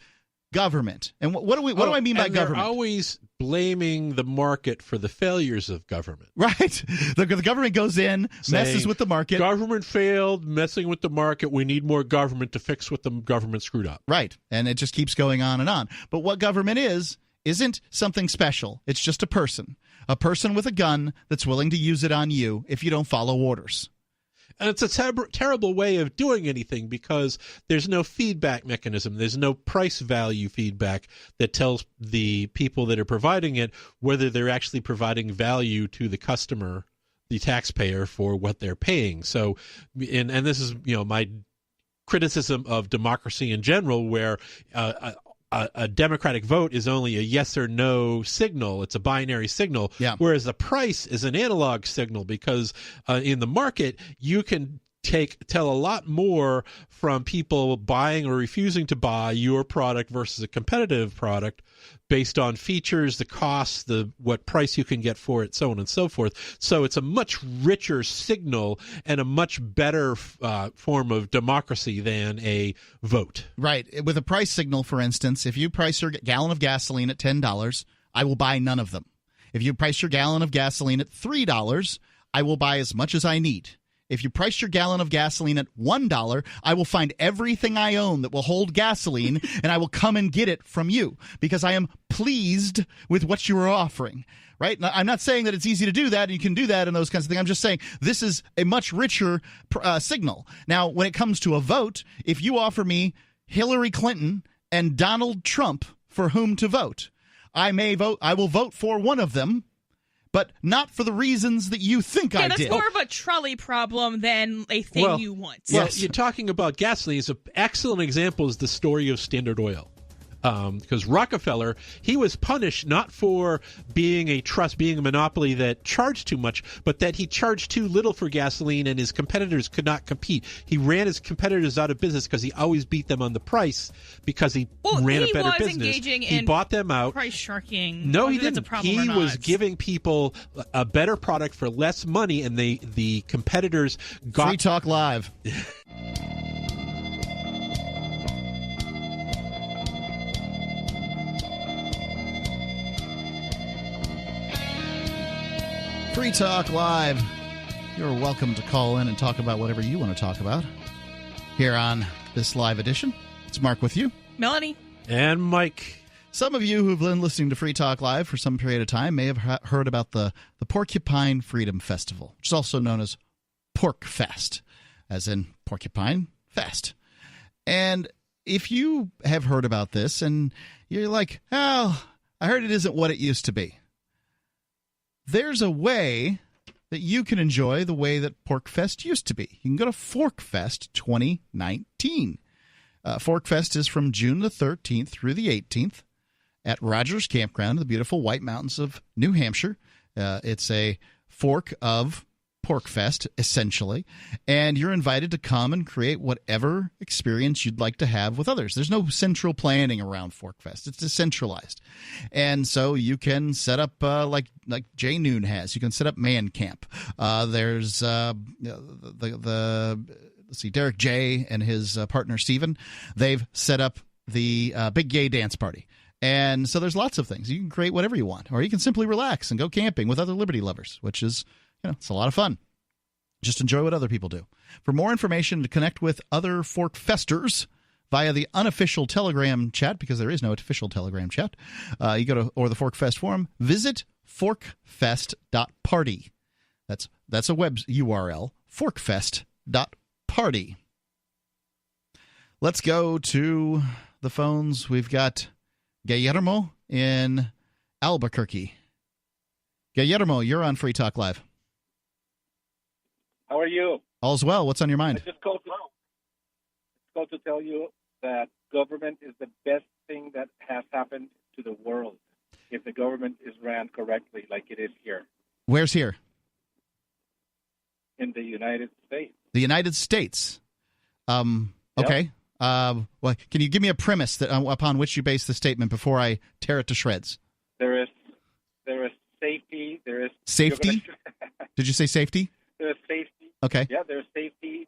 government. And what do I mean by government? They're always blaming the market for the failures of government. Right. The government goes in, messes with the market. Government failed, messing with the market. We need more government to fix what the government screwed up. Right. And it just keeps going on and on. But what government isn't something special. It's just a person with a gun that's willing to use it on you if you don't follow orders. And it's a terrible way of doing anything because there's no feedback mechanism. There's no price value feedback that tells the people that are providing it whether they're actually providing value to the customer, the taxpayer, for what they're paying. So, and this is, my criticism of democracy in general, where a democratic vote is only a yes or no signal. It's a binary signal. Yeah. Whereas the price is an analog signal because in the market, you can tell a lot more from people buying or refusing to buy your product versus a competitive product based on features, the costs, what price you can get for it, so on and so forth. So it's a much richer signal and a much better form of democracy than a vote. Right. With a price signal, for instance, if you price your gallon of gasoline at $10, I will buy none of them. If you price your gallon of gasoline at $3, I will buy as much as I need. If you price your gallon of gasoline at $1, I will find everything I own that will hold gasoline, and I will come and get it from you because I am pleased with what you are offering. Right? Now, I'm not saying that it's easy to do that, and you can do that and those kinds of things. I'm just saying this is a much richer signal. Now, when it comes to a vote, if you offer me Hillary Clinton and Donald Trump for whom to vote, I will vote for one of them, but not for the reasons that you think I did. That's more of a trolley problem than a thing you want. Well, you're talking about gasoline. An excellent example is the story of Standard Oil. because Rockefeller, he was punished not for being a monopoly that charged too much, but that he charged too little for gasoline and his competitors could not compete. He ran his competitors out of business because he always beat them on the price because he ran a better business. He bought them out. Price sharking. No, he didn't. He was giving people a better product for less money, and the competitors got... Free Talk Live. Free Talk Live. You're welcome to call in and talk about whatever you want to talk about here on this live edition. It's Mark with you. Melanie. And Mike. Some of you who've been listening to Free Talk Live for some period of time may have heard about the Porcupine Freedom Festival, which is also known as Pork Fest, as in Porcupine Fest. And if you have heard about this and you're like, oh, I heard it isn't what it used to be, there's a way that you can enjoy the way that Pork Fest used to be. You can go to Fork Fest 2019. Fork Fest is from June the 13th through the 18th at Rogers Campground in the beautiful White Mountains of New Hampshire. It's a fork of Pork Fest, essentially, and you're invited to come and create whatever experience you'd like to have with others. There's no central planning around Fork Fest. It's decentralized. And so you can set up, like Jay Noon has, you can set up Man Camp. There's let's see, Derek J. and his partner Steven, they've set up the Big Gay Dance Party. And so there's lots of things. You can create whatever you want, or you can simply relax and go camping with other liberty lovers, which is, it's a lot of fun. Just enjoy what other people do. For more information to connect with other Fork Festers via the unofficial Telegram chat, because there is no official Telegram chat, you go to, or the Fork Fest forum, visit forkfest.party. That's a web URL, forkfest.party. Let's go to the phones. We've got Guillermo in Albuquerque. Guillermo, you're on Free Talk Live. How are you? All's well. What's on your mind? I just called to tell you that government is the best thing that has happened to the world if the government is ran correctly like it is here. Where's here? In the United States. The United States. Okay. Well, can you give me a premise that upon which you base the statement before I tear it to shreds? There is safety. There is safety. Did you say safety? There is safety. Okay. Yeah, there's safety.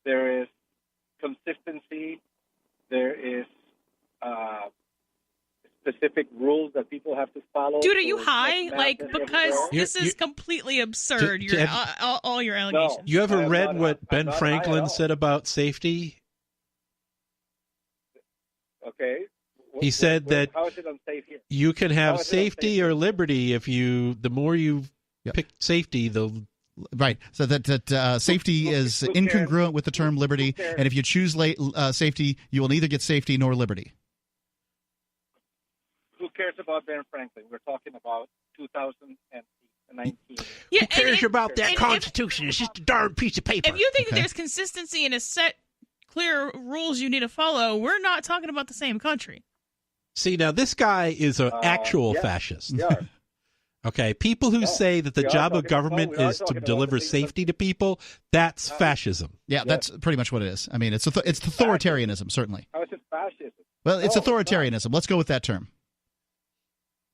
There is consistency. There is specific rules that people have to follow. Dude, are you high? Because this is completely absurd. All your allegations. No, you ever read what Ben Franklin said about safety? Okay. He said that how is it unsafe here? You can have safety or liberty if the more you pick safety, the right. So that safety is incongruent with the term liberty, and if you choose safety, you will neither get safety nor liberty. Who cares about Ben Franklin? We're talking about 2019. Who cares about that Constitution? It's just a darn piece of paper. If you think that there's consistency in a set, clear rules you need to follow, we're not talking about the same country. See, now this guy is an actual fascist. Okay, people who say that the job of government is to deliver safety to people, that's fascism. Yeah, that's pretty much what it is. I mean, it's authoritarianism, certainly. How is it fascism? Well, it's authoritarianism. Let's go with that term.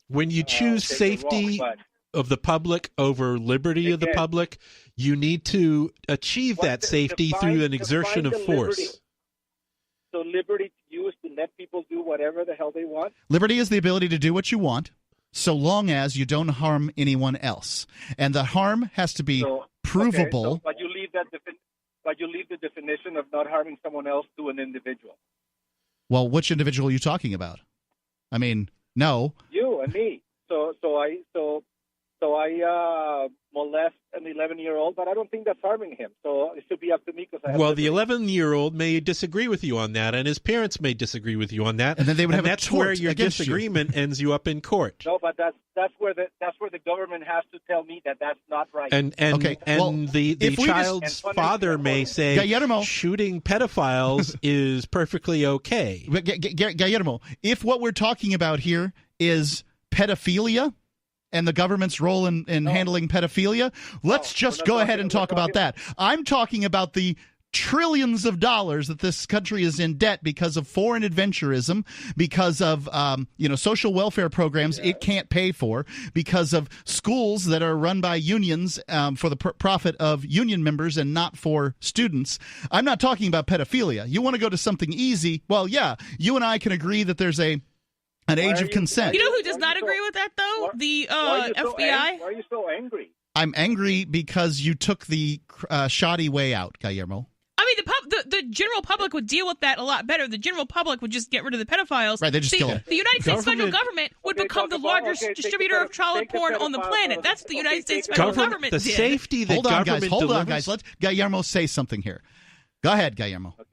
When you choose safety of the public over liberty of the public, you need to achieve that safety through an exertion of force. So liberty to you is to let people do whatever the hell they want? Liberty is the ability to do what you want, so long as you don't harm anyone else. And the harm has to be provable. Okay, but you leave the definition of not harming someone else to an individual. Well, which individual are you talking about? I mean, no. You and me. So I molest an the 11-year-old, but I don't think that's harming him. So it should be up to me because I have Well, the 11-year-old may disagree with you on that, and his parents may disagree with you on that. And then they would have a that's where tort your against disagreement ends you up in court. No, but that's where the government has to tell me that that's not right. And the child's father may say Guillermo, shooting pedophiles is perfectly okay. Guillermo, if what we're talking about here is pedophilia and the government's role in handling pedophilia, let's just go ahead and talk about that. I'm talking about the trillions of dollars that this country is in debt because of foreign adventurism, because of social welfare programs it can't pay for, because of schools that are run by unions for the profit of union members and not for students. I'm not talking about pedophilia. You want to go to something easy? Well, yeah, you and I can agree that there's an age of consent. You know who does not agree with that, though? The FBI. Why are you so angry? I'm angry because you took the shoddy way out, Guillermo. I mean, the general public would deal with that a lot better. The general public would just get rid of the pedophiles. Right, they just kill them. The United States federal government would become the largest distributor of child porn on the planet. That's what the United States federal government did. The safety that government delivers. Hold on, guys. Let Guillermo say something here. Go ahead, Guillermo. Okay.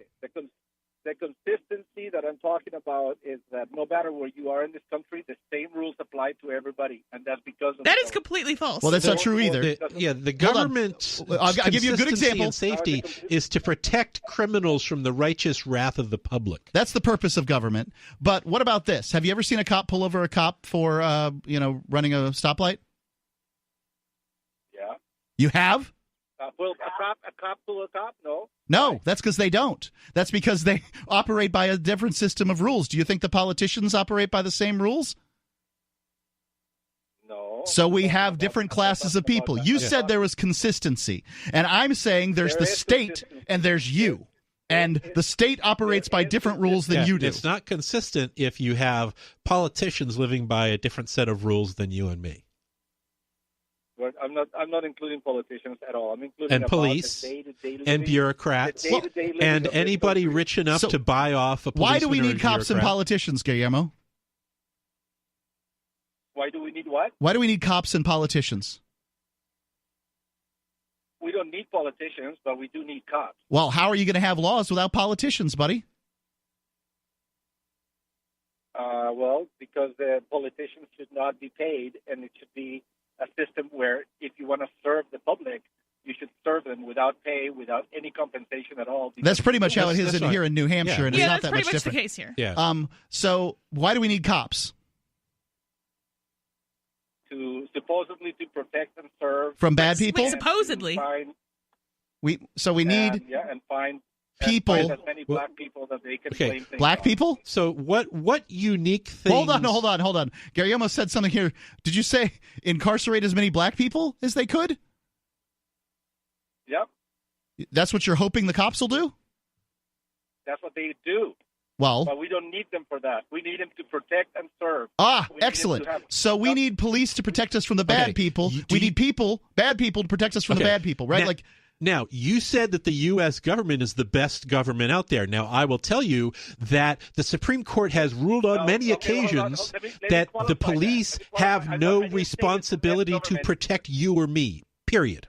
The consistency that I'm talking about is that no matter where you are in this country, the same rules apply to everybody, and that's because of that is completely false. Well, that's not true either. The government's I'll give you a good example. And safety is to protect criminals from the righteous wrath of the public. That's the purpose of government. But what about this? Have you ever seen a cop pull over a cop for running a stoplight? Yeah. You have? A cop pull a cop? No. No, that's because they don't. That's because they operate by a different system of rules. Do you think the politicians operate by the same rules? No. So we have different classes of people. You said there was consistency, and I'm saying there's the state and there's you. And the state operates by different rules than you do. It's not consistent if you have politicians living by a different set of rules than you and me. I'm not including politicians at all. I'm including police and bureaucrats and anybody rich enough to buy off a policeman. Why do we need cops and politicians, Guillermo? Why do we need what? Why do we need cops and politicians? We don't need politicians, but we do need cops. Well, how are you going to have laws without politicians, buddy? Well, because the politicians should not be paid, and it should be a system where if you want to serve the public, you should serve them without pay, without any compensation at all. That's pretty much how it is here in New Hampshire, and it's not that much different. Yeah, that's pretty much the case here. Yeah. So why do we need cops? Supposedly to protect and serve from bad people. Wait, supposedly. We need and find people. And find as many black people that they can claim things black on. people. So what unique things? Hold on. Gary almost said something here. Did you say incarcerate as many black people as they could? Yep. That's what you're hoping the cops will do? That's what they do. Well, but we don't need them for that. We need them to protect and serve. Excellent. So we need police to protect us from the bad people. We need bad people to protect us from the bad people, right? Now, you said that the U.S. government is the best government out there. Now, I will tell you that the Supreme Court has ruled on many occasions that the police have no responsibility to protect you or me, period.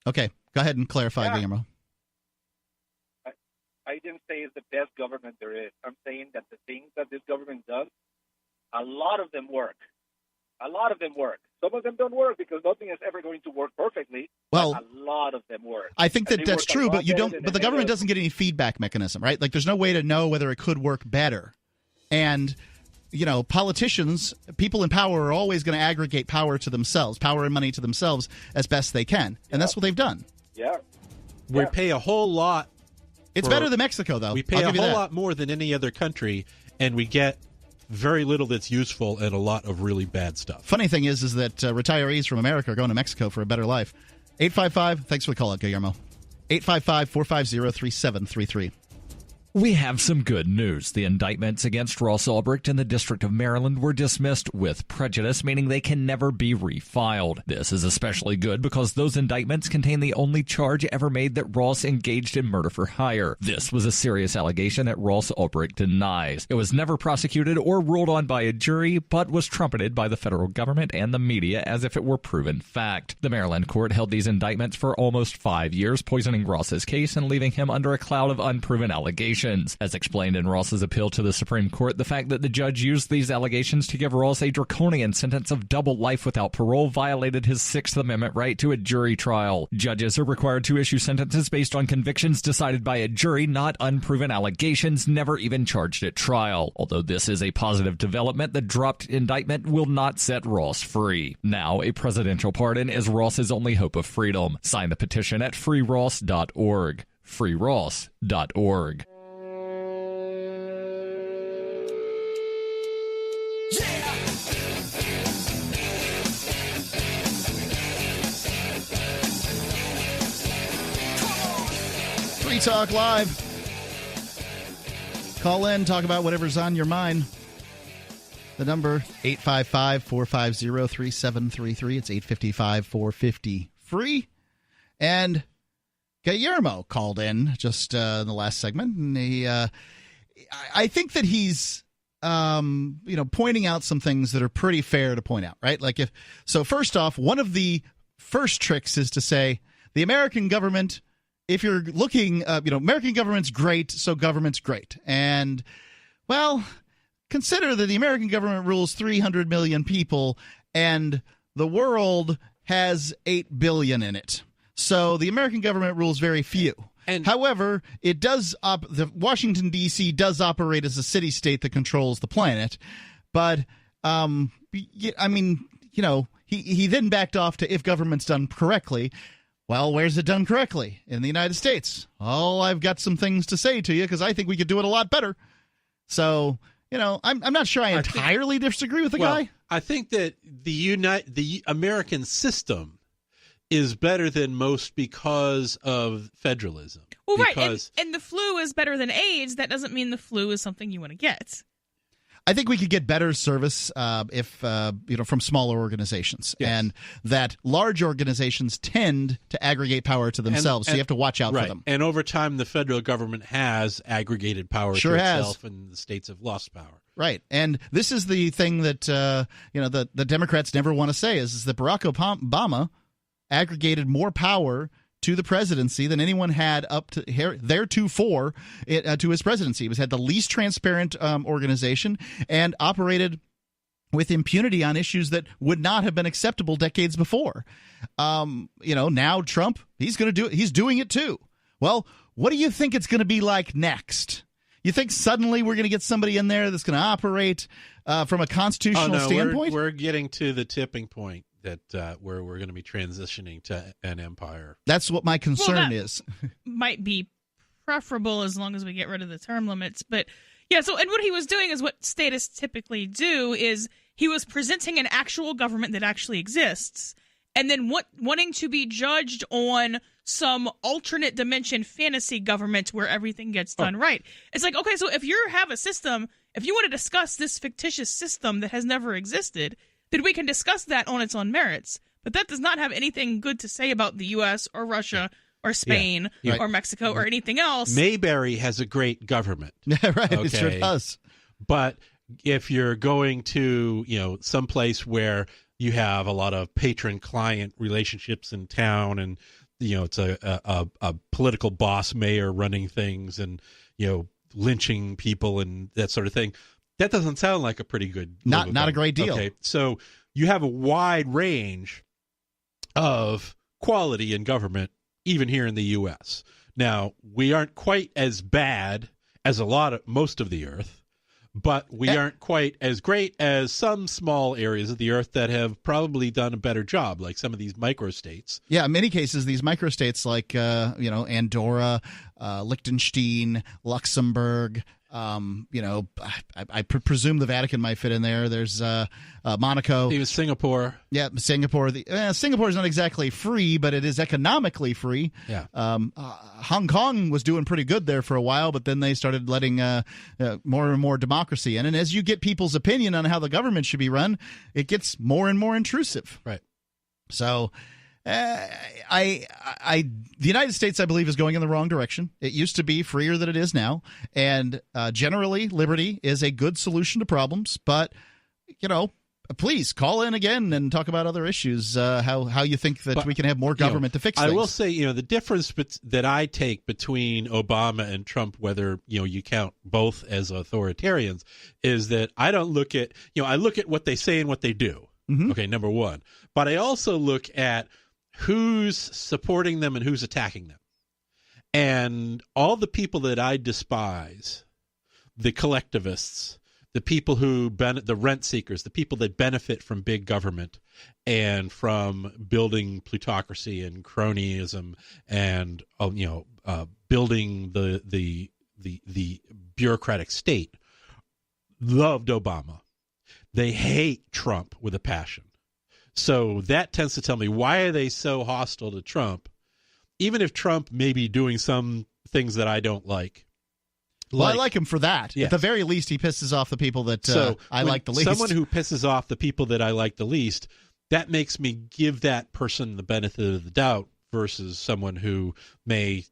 Okay, go ahead and clarify, Guillermo. I didn't say it's the best government there is. I'm saying that the things that this government does, a lot of them work. A lot of them work. Some of them don't work because nothing is ever going to work perfectly. Well, but a lot of them work. I think that's true, but the government doesn't get any feedback mechanism, right? Like, there's no way to know whether it could work better. And politicians, people in power, are always going to aggregate power to themselves, power and money to themselves as best they can, and that's what they've done. Yeah. We pay a whole lot. It's better than Mexico, though. We pay a whole lot more than any other country, and we get very little that's useful and a lot of really bad stuff. Funny thing is that retirees from America are going to Mexico for a better life. 855, thanks for the call out, Guillermo. 855-450-3733. We have some good news. The indictments against Ross Ulbricht in the District of Maryland were dismissed with prejudice, meaning they can never be refiled. This is especially good because those indictments contain the only charge ever made that Ross engaged in murder for hire. This was a serious allegation that Ross Ulbricht denies. It was never prosecuted or ruled on by a jury, but was trumpeted by the federal government and the media as if it were proven fact. The Maryland court held these indictments for almost 5 years, poisoning Ross's case and leaving him under a cloud of unproven allegations. As explained in Ross's appeal to the Supreme Court, the fact that the judge used these allegations to give Ross a draconian sentence of double life without parole violated his Sixth Amendment right to a jury trial. Judges are required to issue sentences based on convictions decided by a jury, not unproven allegations never even charged at trial. Although this is a positive development, the dropped indictment will not set Ross free. Now, a presidential pardon is Ross's only hope of freedom. Sign the petition at freeross.org. freeross.org. Free Talk Live. Call in, talk about whatever's on your mind. The number, 855-450-3733. It's 855-450-FREE. And Guillermo called in just in the last segment. And he, I think that he's pointing out some things that are pretty fair to point out, right? Like so first off, one of the first tricks is to say the American government, if you're looking, American government's great, so government's great. And, well, consider that the American government rules 300 million people and the world has 8 billion in it. So the American government rules very few. However, it does the Washington, D.C. does operate as a city-state that controls the planet. But, he then backed off to if government's done correctly. Well, where's it done correctly? In the United States. Oh, I've got some things to say to you because I think we could do it a lot better. So, I'm not sure I entirely disagree with the guy. I think that the American system is better than most because of federalism. Well, right, and the flu is better than AIDS. That doesn't mean the flu is something you want to get. I think we could get better service if from smaller organizations, yes. And that large organizations tend to aggregate power to themselves, so you have to watch out for them. And over time, the federal government has aggregated power to itself, and the states have lost power. Right, and this is the thing that the Democrats never want to say is that Barack Obama aggregated more power to the presidency than anyone had up to theretofore to his presidency. He had the least transparent organization and operated with impunity on issues that would not have been acceptable decades before. Now Trump, he's doing it too. Well, what do you think it's going to be like next? You think suddenly we're going to get somebody in there that's going to operate from a constitutional standpoint? We're getting to the tipping point that where we're going to be transitioning to an empire. That's what my concern is. Might be preferable as long as we get rid of the term limits. But yeah, and what he was doing is what statists typically do is he was presenting an actual government that actually exists and then wanting to be judged on some alternate dimension fantasy government where everything gets done right. It's like, okay, so if you have a system, if you want to discuss this fictitious system that has never existed, then we can discuss that on its own merits. But that does not have anything good to say about the U.S. or Russia or Spain or Mexico or anything else. Mayberry has a great government. Right, okay. It sure does. But if you're going to, some place where you have a lot of patron-client relationships in town and, it's a political boss mayor running things and, lynching people and that sort of thing, that doesn't sound like a pretty good not a great deal. Okay, so you have a wide range of quality in government, even here in the U.S. Now, we aren't quite as bad as most of the earth, but we aren't quite as great as some small areas of the earth that have probably done a better job, like some of these microstates. Yeah, in many cases, these microstates like, Andorra, Liechtenstein, Luxembourg, I presume the Vatican might fit in there. There's Monaco. Even Singapore. Yeah, Singapore. Singapore is not exactly free, but it is economically free. Yeah. Hong Kong was doing pretty good there for a while, but then they started letting more and more democracy in. And as you get people's opinion on how the government should be run, it gets more and more intrusive. Right. So the United States, I believe, is going in the wrong direction. It used to be freer than it is now, and generally, liberty is a good solution to problems. But please call in again and talk about other issues. How you think that we can have more government to fix things. I will say, the difference that I take between Obama and Trump, whether you count both as authoritarians, is that I don't look at I look at what they say and what they do. Mm-hmm. Okay, number one, but I also look at who's supporting them and who's attacking them. And all the people that I despise, the collectivists, the people who the rent seekers, the people that benefit from big government and from building plutocracy and cronyism and building the bureaucratic state, loved Obama. They hate Trump with a passion. So that tends to tell me, why are they so hostile to Trump, even if Trump may be doing some things that I don't like. Well, I like him for that. Yes. At the very least, he pisses off the people that I like the least. Someone who pisses off the people that I like the least, that makes me give that person the benefit of the doubt versus someone who may,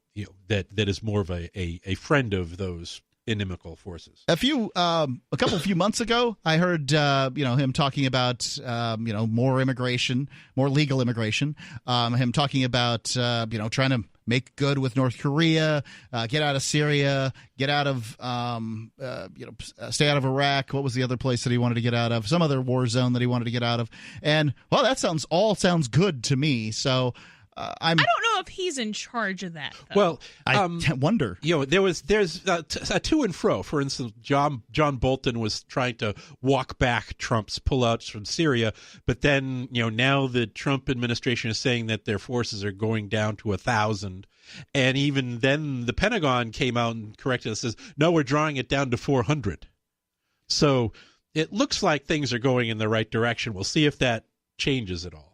that is more of a friend of those inimical forces. A few months ago, I heard him talking about more immigration, more legal immigration. Him talking about trying to make good with North Korea, get out of Syria, get out of stay out of Iraq. What was the other place that he wanted to get out of? Some other war zone that he wanted to get out of. And that sounds good to me. So. I don't know if he's in charge of that, though. Well, I wonder. There's a to and fro. For instance, John Bolton was trying to walk back Trump's pullouts from Syria, but then now the Trump administration is saying that their forces are going down to 1,000, and even then the Pentagon came out and corrected and says, no, we're drawing it down to 400. So it looks like things are going in the right direction. We'll see if that changes at all.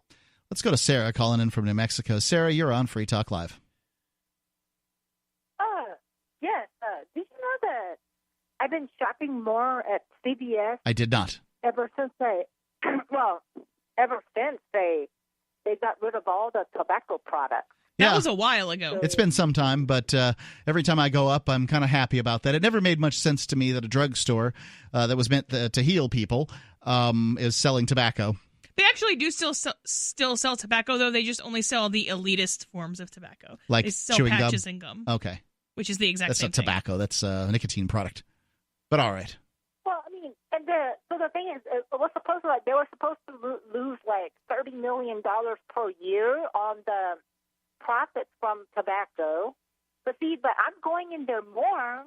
Let's go to Sarah calling in from New Mexico. Sarah, you're on Free Talk Live. Yes. Did you know that I've been shopping more at CVS? I did not. Ever since they got rid of all the tobacco products. That was a while ago. It's been some time, but every time I go up, I'm kind of happy about that. It never made much sense to me that a drugstore that was meant to heal people is selling tobacco. They actually do still sell tobacco, though. They just only sell the elitist forms of tobacco. Like they sell chewing patches gum? and gum. Okay. Which is the exact same thing. That's not tobacco. That's a nicotine product. But all right. Well, I mean, so the thing is, they were supposed to lose like $30 million per year on the profits from tobacco. But I'm going in there more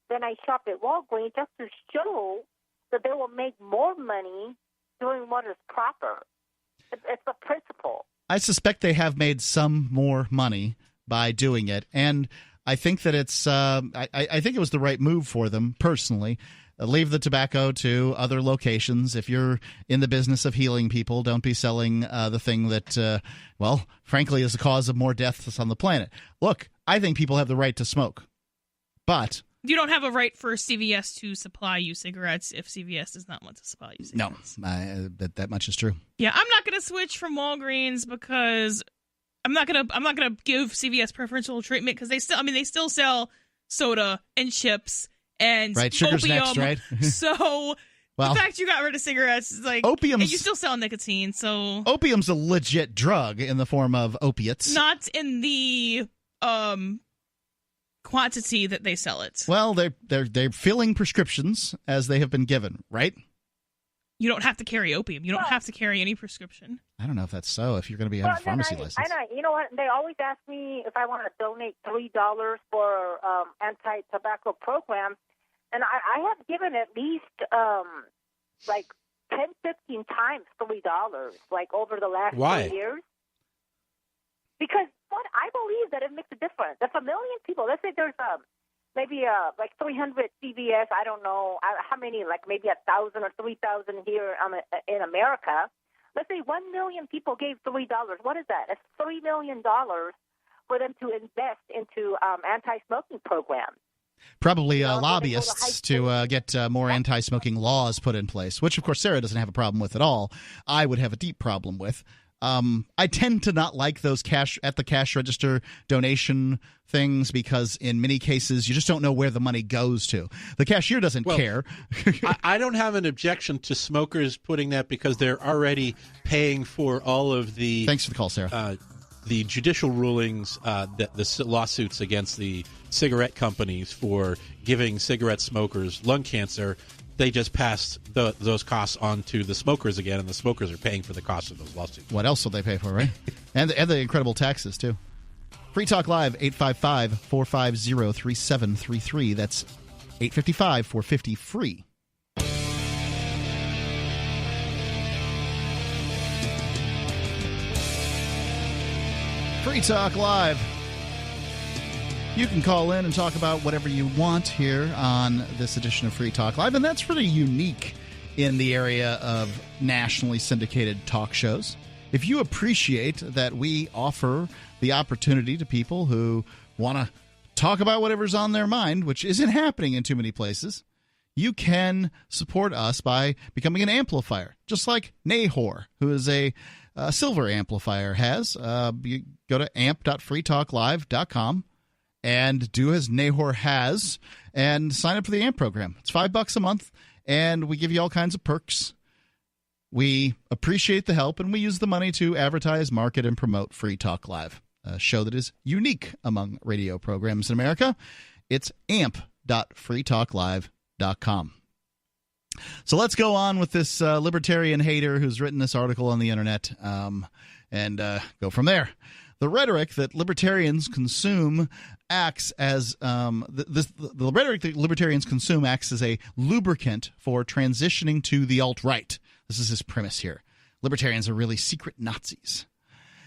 than I shop at Walgreens just to show that they will make more money doing what is proper. It's the principle. I suspect they have made some more money by doing it, and I think that it's. I think it was the right move for them personally. Leave the tobacco to other locations. If you're in the business of healing people, don't be selling the thing that, frankly, is the cause of more deaths on the planet. Look, I think people have the right to smoke, but. You don't have a right for CVS to supply you cigarettes if CVS does not want to supply you cigarettes. No, that much is true. Yeah, I'm not going to switch from Walgreens because I'm not going to give CVS preferential treatment because they still sell soda and chips and sugar's opium. Next, right? So the fact you got rid of cigarettes is like opium. And you still sell nicotine. So opium's a legit drug in the form of opiates. Not in the quantity that they sell it. Well, they're filling prescriptions as they have been given, right? You don't have to carry opium. You don't have to carry any prescription. I don't know if that's so. If you're going to be having a pharmacy license, you know what? They always ask me if I want to donate $3 for anti-tobacco programs, and I have given at least like 10, 15 times $3, like over the last 2 years. Because I believe that it makes a difference. If a million people, let's say there's maybe like 300 CVS. I don't know how many, like maybe 1,000 or 3,000 here in America. Let's say 1 million people gave $3. What is that? That's $3 million for them to invest into anti-smoking programs. Probably lobbyists to get more anti-smoking laws put in place, which, of course, Sarah doesn't have a problem with at all. I would have a deep problem with. I tend to not like those cash register donation things because in many cases you just don't know where the money goes to. The cashier doesn't care. I don't have an objection to smokers putting that because they're already paying for all of the... Thanks for the call, Sarah. The judicial rulings, the lawsuits against the cigarette companies for giving cigarette smokers lung cancer, they just passed those costs on to the smokers again, and the smokers are paying for the cost of those lawsuits. What else will they pay for, right? and the incredible taxes, too. Free Talk Live, 855-450-3733. That's 855-450-FREE. Free Talk Live. You can call in and talk about whatever you want here on this edition of Free Talk Live, and that's really unique in the area of nationally syndicated talk shows. If you appreciate that we offer the opportunity to people who want to talk about whatever's on their mind, which isn't happening in too many places, you can support us by becoming an amplifier, just like Nahor, who is a silver amplifier has. You go to amp.freetalklive.com and do as Nahor has and sign up for the AMP program. It's $5 a month, and we give you all kinds of perks. We appreciate the help, and we use the money to advertise, market, and promote Free Talk Live, a show that is unique among radio programs in America. It's amp.freetalklive.com. So let's go on with this libertarian hater who's written this article on the internet and go from there. The rhetoric that libertarians consume acts as the rhetoric that libertarians consume acts as a lubricant for transitioning to the alt-right. This is his premise here. Libertarians are really secret Nazis,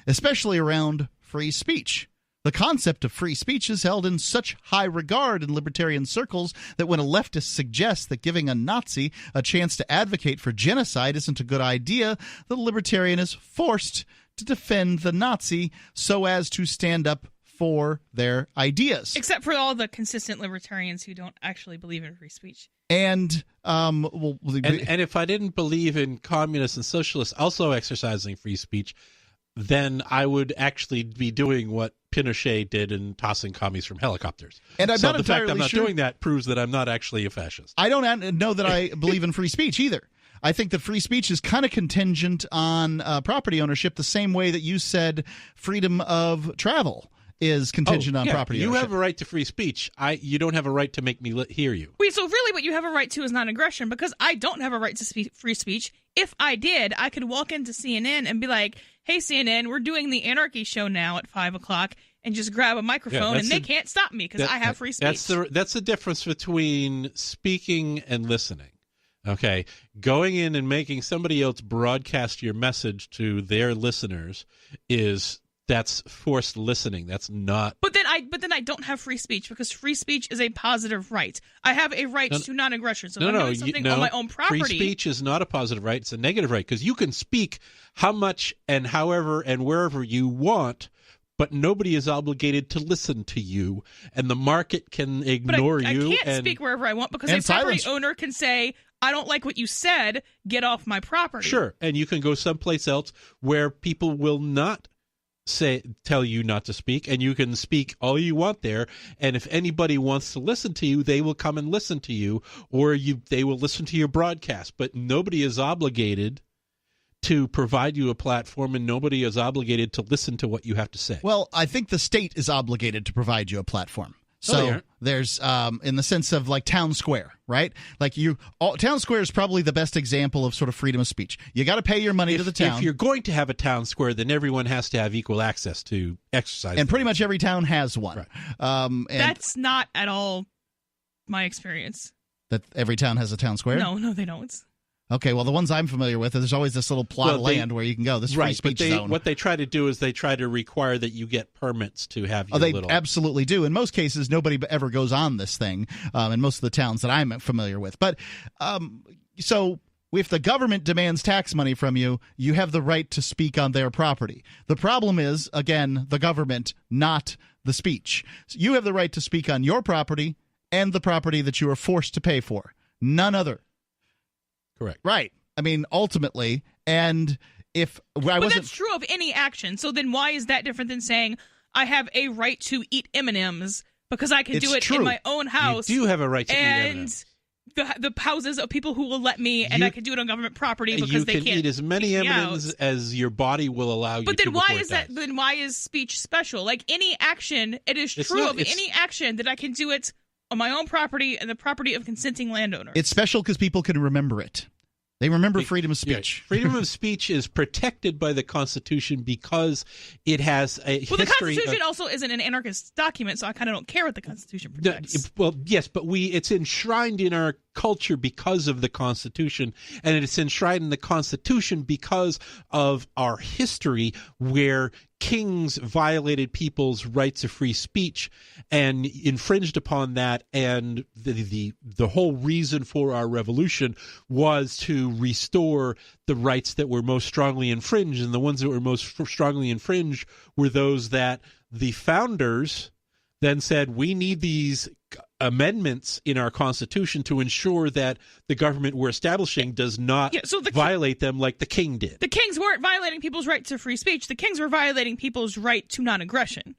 especially around free speech. The concept of free speech is held in such high regard in libertarian circles that when a leftist suggests that giving a Nazi a chance to advocate for genocide isn't a good idea, the libertarian is forced to defend the Nazi so as to stand up for their ideas. Except for all the consistent libertarians who don't actually believe in free speech. And if I didn't believe in communists and socialists also exercising free speech, then I would actually be doing what Pinochet did in tossing commies from helicopters. And so the fact I'm not doing that proves that I'm not actually a fascist. I don't know that I believe in free speech either. I think that free speech is kind of contingent on property ownership the same way that you said freedom of travel is contingent on property ownership. You have a right to free speech. You don't have a right to make me hear you. Wait, so really what you have a right to is non-aggression, because I don't have a right to free speech. If I did, I could walk into CNN and be like, hey, CNN, we're doing the Anarchy Show now at 5 o'clock, and just grab a microphone, and they can't stop me because I have free speech. That's the difference between speaking and listening. Okay, going in and making somebody else broadcast your message to their listeners that's forced listening. That's not. But then I don't have free speech because free speech is a positive right. I have a right to non-aggression. So if I'm doing something on my own property. Free speech is not a positive right. It's a negative right because you can speak how much and however and wherever you want, but nobody is obligated to listen to you, and the market can ignore you. I can't speak wherever I want because a property owner can say, I don't like what you said, get off my property. Sure, and you can go someplace else where people will not tell you not to speak, and you can speak all you want there, and if anybody wants to listen to you, they will come and listen to you, or they will listen to your broadcast, but nobody is obligated to provide you a platform, and nobody is obligated to listen to what you have to say. Well, I think the state is obligated to provide you a platform. So there's in the sense of like town square, right? Like town square is probably the best example of sort of freedom of speech. You got to pay your money to the town. If you're going to have a town square, then everyone has to have equal access to exercise. And pretty much every town has one. Right. That's not at all my experience. That every town has a town square? No, they don't. Okay, well, the ones I'm familiar with, there's always this little plot of land where you can go, this free speech zone. What they try to do is they try to require that you get permits to have your they absolutely do. In most cases, nobody ever goes on this thing in most of the towns that I'm familiar with. But so if the government demands tax money from you, you have the right to speak on their property. The problem is, again, the government, not the speech. So you have the right to speak on your property and the property that you are forced to pay for. None other. Correct. Right. I mean, ultimately, and if but that's true of any action. So then why is that different than saying I have a right to eat M&Ms because I can do it in my own house? You do have a right to eat M&Ms. And the houses of people who will let me, and I can do it on government property because they can't. You can eat as many M&Ms as your body will allow you to. But then why is that? Then why is speech special? Like any action, it is true of any action that I can do it on my own property and the property of consenting landowners. It's special because people can remember it. They remember freedom of speech. Yeah. Freedom of speech is protected by the Constitution because it has a history. Well, the Constitution also isn't an anarchist document, so I kind of don't care what the Constitution protects. Well, yes, but it's enshrined in our culture because of the Constitution, and it's enshrined in the Constitution because of our history where kings violated people's rights of free speech and infringed upon that, and the whole reason for our revolution was to restore the rights that were most strongly infringed, and the ones that were most strongly infringed were those that the founders then said, we need these amendments in our Constitution to ensure that the government we're establishing does not violate them like the king did. The kings weren't violating people's right to free speech. The kings were violating people's right to non-aggression.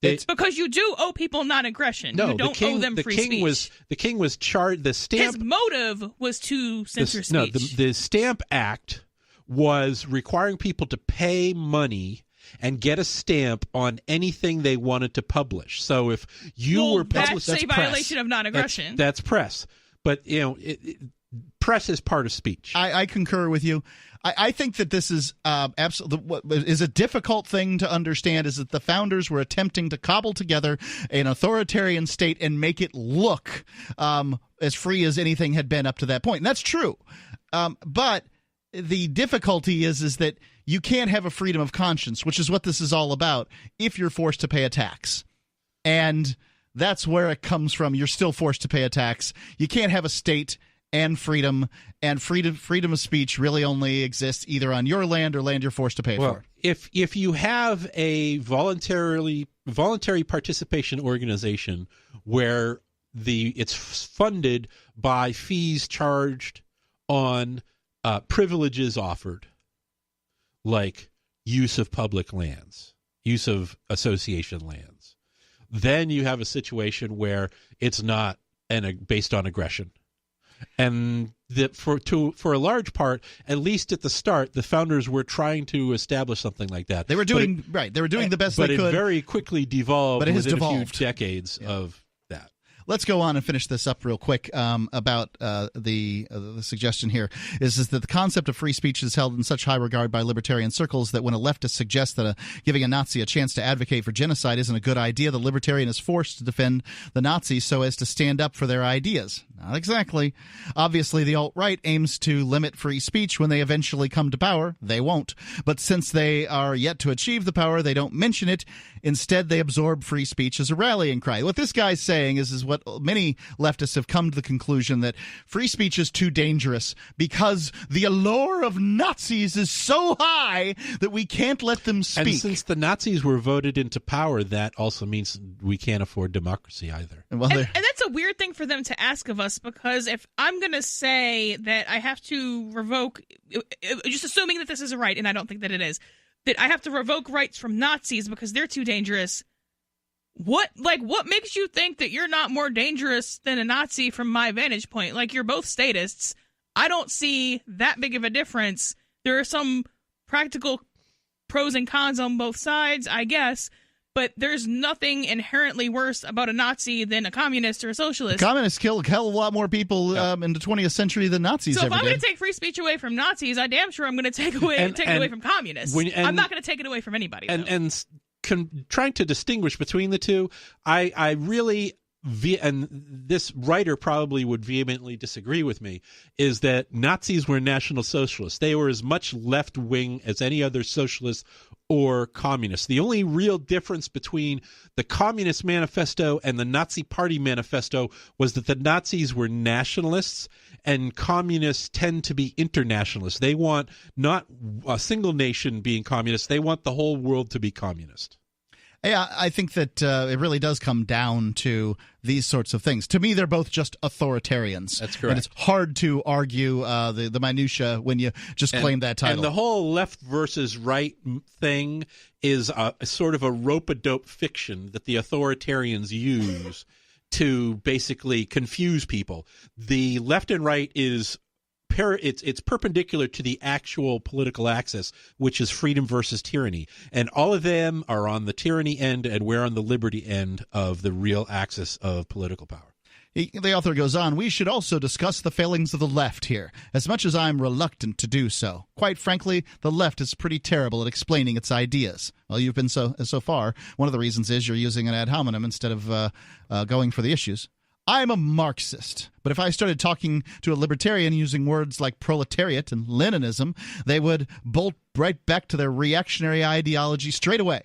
It's because you do owe people non-aggression. No, you don't owe them free speech. The king was charged. The stamp. His motive was to censor speech. No, the Stamp Act was requiring people to pay money and get a stamp on anything they wanted to publish. So if you were publishing, that's a violation of non-aggression. That's press. But press is part of speech. I concur with you. I think that this is absolutely what is a difficult thing to understand is that the founders were attempting to cobble together an authoritarian state and make it look as free as anything had been up to that point. And that's true. But the difficulty is that you can't have a freedom of conscience, which is what this is all about, if you're forced to pay a tax. And that's where it comes from. You're still forced to pay a tax. You can't have a state and freedom of speech really only exists either on your land or land you're forced to pay for. If you have a voluntary participation organization where it's funded by fees charged on privileges offered, like use of public lands, use of association lands, then you have a situation where it's not based on aggression. And that for a large part, at least at the start, the founders were trying to establish something like that. They were doing They were doing the best they could. But it very quickly devolved within a few decades of that. Let's go on and finish this up real quick about the suggestion here is that the concept of free speech is held in such high regard by libertarian circles that when a leftist suggests that giving a Nazi a chance to advocate for genocide isn't a good idea, the libertarian is forced to defend the Nazis so as to stand up for their ideas. Not exactly. Obviously, the alt-right aims to limit free speech when they eventually come to power. They won't. But since they are yet to achieve the power, they don't mention it. Instead, they absorb free speech as a rallying cry. What this guy's saying is what many leftists have come to the conclusion that free speech is too dangerous because the allure of Nazis is so high that we can't let them speak. And since the Nazis were voted into power, that also means we can't afford democracy either. And that's a weird thing for them to ask of us, because if I'm going to say that I have to revoke, just assuming that this is a right, and I don't think that it is, that I have to revoke rights from Nazis because they're too dangerous, what makes you think that you're not more dangerous than a Nazi from my vantage point? Like, you're both statists. I don't see that big of a difference. There are some practical pros and cons on both sides, I guess, but there's nothing inherently worse about a Nazi than a communist or a socialist. Communists kill a hell of a lot more people in the 20th century than Nazis ever did. So if I'm going to take free speech away from Nazis, I damn sure I'm going to take it away from communists. I'm not going to take it away from anybody. Trying to distinguish between the two, I really and this writer probably would vehemently disagree with me, is that Nazis were National Socialists. They were as much left-wing as any other socialist or communist. The only real difference between the Communist Manifesto and the Nazi Party Manifesto was that the Nazis were nationalists and communists tend to be internationalists. They want not a single nation being communist. They want the whole world to be communist. Yeah, I think that it really does come down to these sorts of things. To me, they're both just authoritarians. That's correct. And it's hard to argue the minutia when you just claim that title. And the whole left versus right thing is a sort of a rope-a-dope fiction that the authoritarians use to basically confuse people. The left and right is it's perpendicular to the actual political axis, which is freedom versus tyranny. And all of them are on the tyranny end, and we're on the liberty end of the real axis of political power. The author goes on, we should also discuss the failings of the left here, as much as I'm reluctant to do so. Quite frankly, the left is pretty terrible at explaining its ideas. Well, you've been so far. One of the reasons is you're using an ad hominem instead of going for the issues. I'm a Marxist, but if I started talking to a libertarian using words like proletariat and Leninism, they would bolt right back to their reactionary ideology straight away.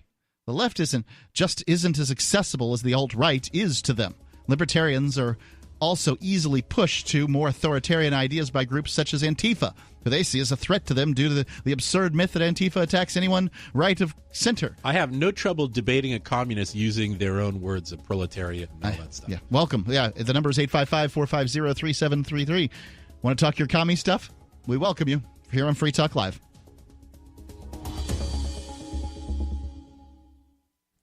The left isn't as accessible as the alt-right is to them. Libertarians are also easily pushed to more authoritarian ideas by groups such as Antifa, who they see as a threat to them due to the absurd myth that Antifa attacks anyone right of center. I have no trouble debating a communist using their own words of proletariat and all that stuff. Yeah, welcome. Yeah, the number is 855-450-3733. Want to talk your commie stuff? We welcome you here on Free Talk Live.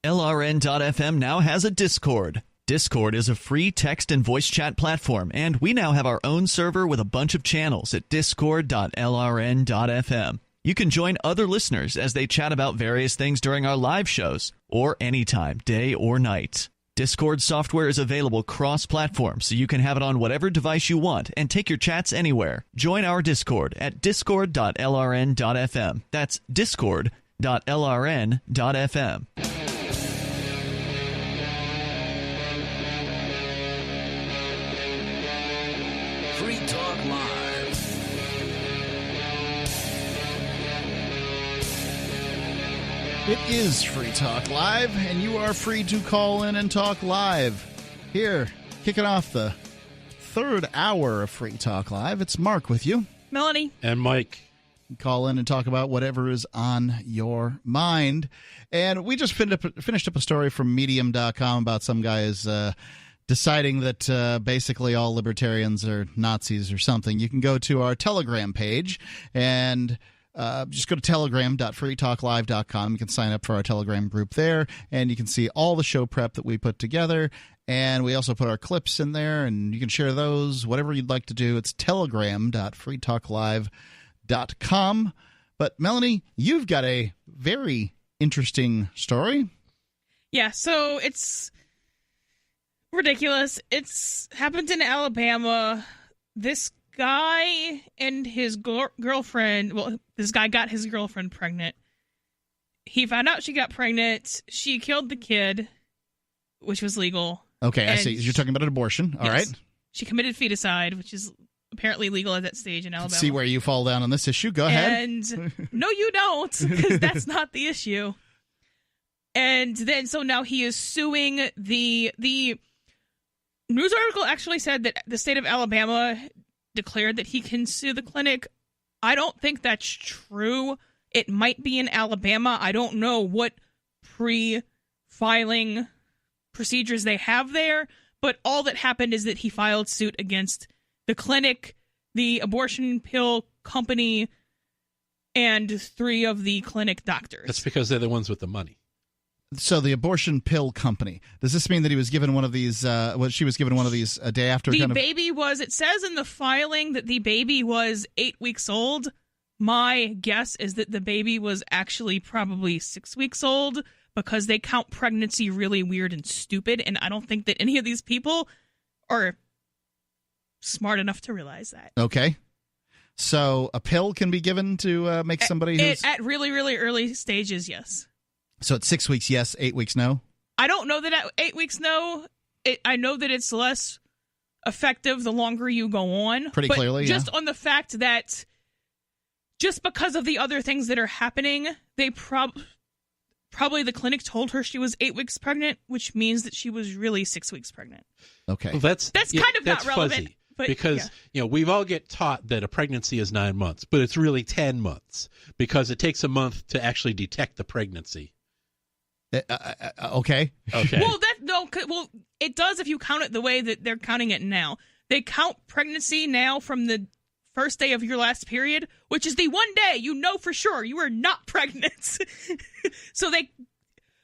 LRN.FM now has a Discord. Discord is a free text and voice chat platform, and we now have our own server with a bunch of channels at discord.lrn.fm. You can join other listeners as they chat about various things during our live shows, or anytime, day or night. Discord software is available cross-platform, so you can have it on whatever device you want and take your chats anywhere. Join our Discord at discord.lrn.fm. That's discord.lrn.fm. Free Talk Live. It is Free Talk Live, and you are free to call in and talk live. Here, kicking off the third hour of Free Talk Live, it's Mark with you. Melanie. And Mike. Call in and talk about whatever is on your mind. And we just finished up a story from Medium.com about some guys deciding that basically all libertarians are Nazis or something. You can go to our Telegram page and just go to telegram.freetalklive.com. You can sign up for our Telegram group there, and you can see all the show prep that we put together. And we also put our clips in there, and you can share those, whatever you'd like to do. It's telegram.freetalklive.com. But, Melanie, you've got a very interesting story. Yeah, so it's ridiculous. It's happened in Alabama. This guy and his girlfriend, well, this guy got his girlfriend pregnant. He found out she got pregnant. She killed the kid, which was legal. Okay, I see. You're talking about an abortion. All right. She committed feticide, which is apparently legal at that stage in Alabama. See where you fall down on this issue. Go ahead. And no, you don't, because that's not the issue. And then, so now he is suing the news article actually said that the state of Alabama declared that he can sue the clinic. I don't think that's true. It might be in Alabama. I don't know what pre-filing procedures they have there, but all that happened is that he filed suit against the clinic, the abortion pill company, and 3 of the clinic doctors. That's because they're the ones with the money. So the abortion pill company. Does this mean that he was given one of these? She was given one of these a day after. The baby was. It says in the filing that the baby was 8 weeks old. My guess is that the baby was actually probably 6 weeks old because they count pregnancy really weird and stupid, and I don't think that any of these people are smart enough to realize that. Okay. So a pill can be given to make somebody who's at really, really early stages. Yes. So at 6 weeks, yes. 8 weeks, no. I don't know that at 8 weeks, no. I know that it's less effective the longer you go on. Pretty but clearly, just on the fact that just because of the other things that are happening, they probably the clinic told her she was 8 weeks pregnant, which means that she was really 6 weeks pregnant. Okay. Well, that's kind of not relevant. Fuzzy, because we've all get taught that a pregnancy is 9 months, but it's really 10 months because it takes a month to actually detect the pregnancy. Okay. Well, it does if you count it the way that they're counting it now. They count pregnancy now from the first day of your last period, which is the one day you know for sure you are not pregnant. So they,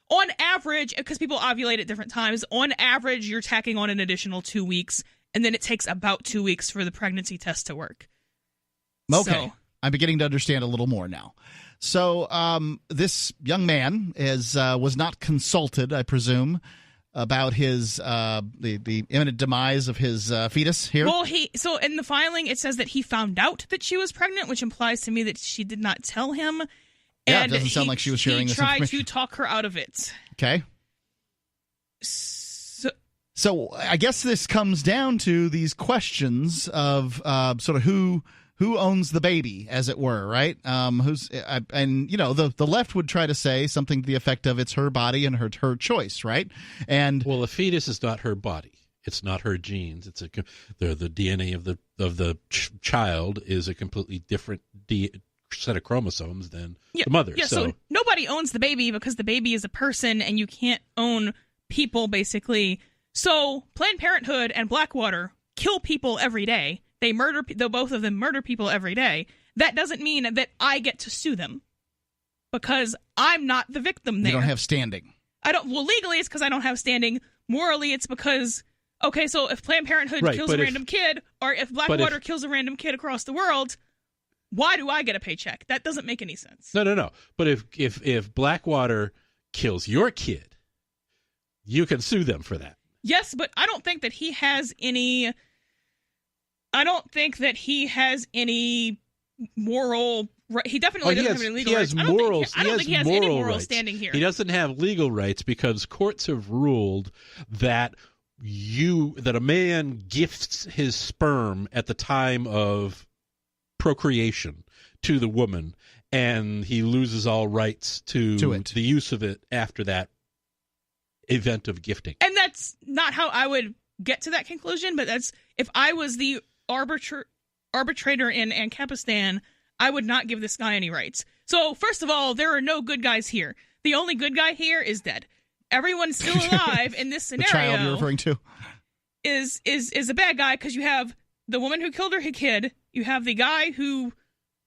on average, because people ovulate at different times, on average you're tacking on an additional 2 weeks, and then it takes about 2 weeks for the pregnancy test to work. Okay. So, I'm beginning to understand a little more now. So this young man was not consulted, I presume, about his the imminent demise of his fetus here. Well, so in the filing it says that he found out that she was pregnant, which implies to me that she did not tell him. Yeah, and it doesn't sound like she was sharing this information. He tried to talk her out of it. Okay. So I guess this comes down to these questions of sort of who owns the baby, as it were, right? The left would try to say something to the effect of it's her body and her choice, right? And well, the fetus is not her body; it's not her genes. It's the DNA of the child is a completely different set of chromosomes than the mother. Yeah, so nobody owns the baby because the baby is a person, and you can't own people, basically. So Planned Parenthood and Blackwater kill people every day. They murder, though both of them murder people every day. That doesn't mean that I get to sue them because I'm not the victim there. You don't have standing. Well, legally it's because I don't have standing. Morally, it's because, okay, so if Planned Parenthood kills a random kid, or if Blackwater kills a random kid across the world, why do I get a paycheck? That doesn't make any sense. No. But if Blackwater kills your kid, you can sue them for that. Yes, but I don't think that he has any. I don't think that he has any moral. He definitely doesn't have any legal rights. I don't think he has any moral standing here. He doesn't have legal rights because courts have ruled that a man gifts his sperm at the time of procreation to the woman, and he loses all rights to the use of it after that event of gifting. And that's not how I would get to that conclusion, but that's if I was the arbitrator in Ancapistan, I would not give this guy any rights. So first of all, there are no good guys here. The only good guy here is dead. Everyone still alive in this scenario. The child you're referring to is a bad guy because you have the woman who killed her kid, you have the guy who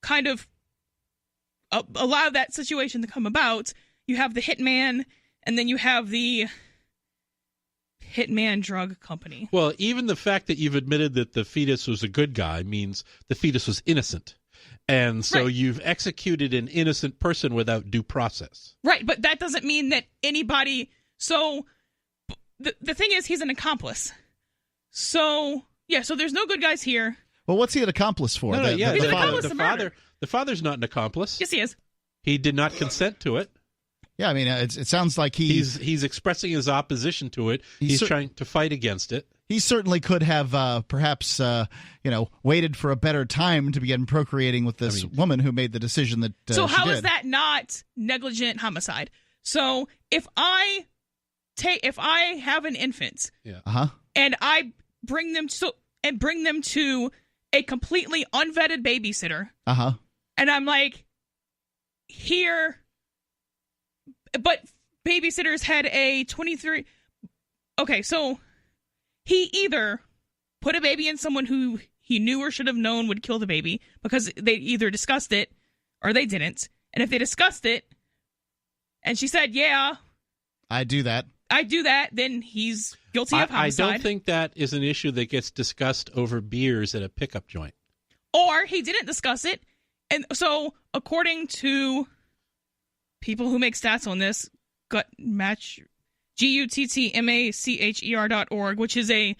kind of allowed that situation to come about, you have the hitman, and then you have the hitman drug company. Well, even the fact that you've admitted that the fetus was a good guy means the fetus was innocent. And so you've executed an innocent person without due process. Right, but that doesn't mean that anybody... So, the thing is, he's an accomplice. So, so there's no good guys here. Well, what's he an accomplice for? He's an accomplice to murder. The father's not an accomplice. Yes, he is. He did not consent to it. Yeah, I mean, it sounds like he's expressing his opposition to it. He's trying to fight against it. He certainly could have perhaps waited for a better time to begin procreating with this woman who made the decision that so how is that not negligent homicide? So if I have an infant, and I bring them to a completely unvetted babysitter, and I'm like, here. But babysitters had a 23... Okay, so he either put a baby in someone who he knew or should have known would kill the baby because they either discussed it or they didn't. And if they discussed it and she said, yeah... I do that, then he's guilty of homicide. I don't think that is an issue that gets discussed over beers at a pickup joint. Or he didn't discuss it. And so, according to... people who make stats on this, guttmacher.org, which is a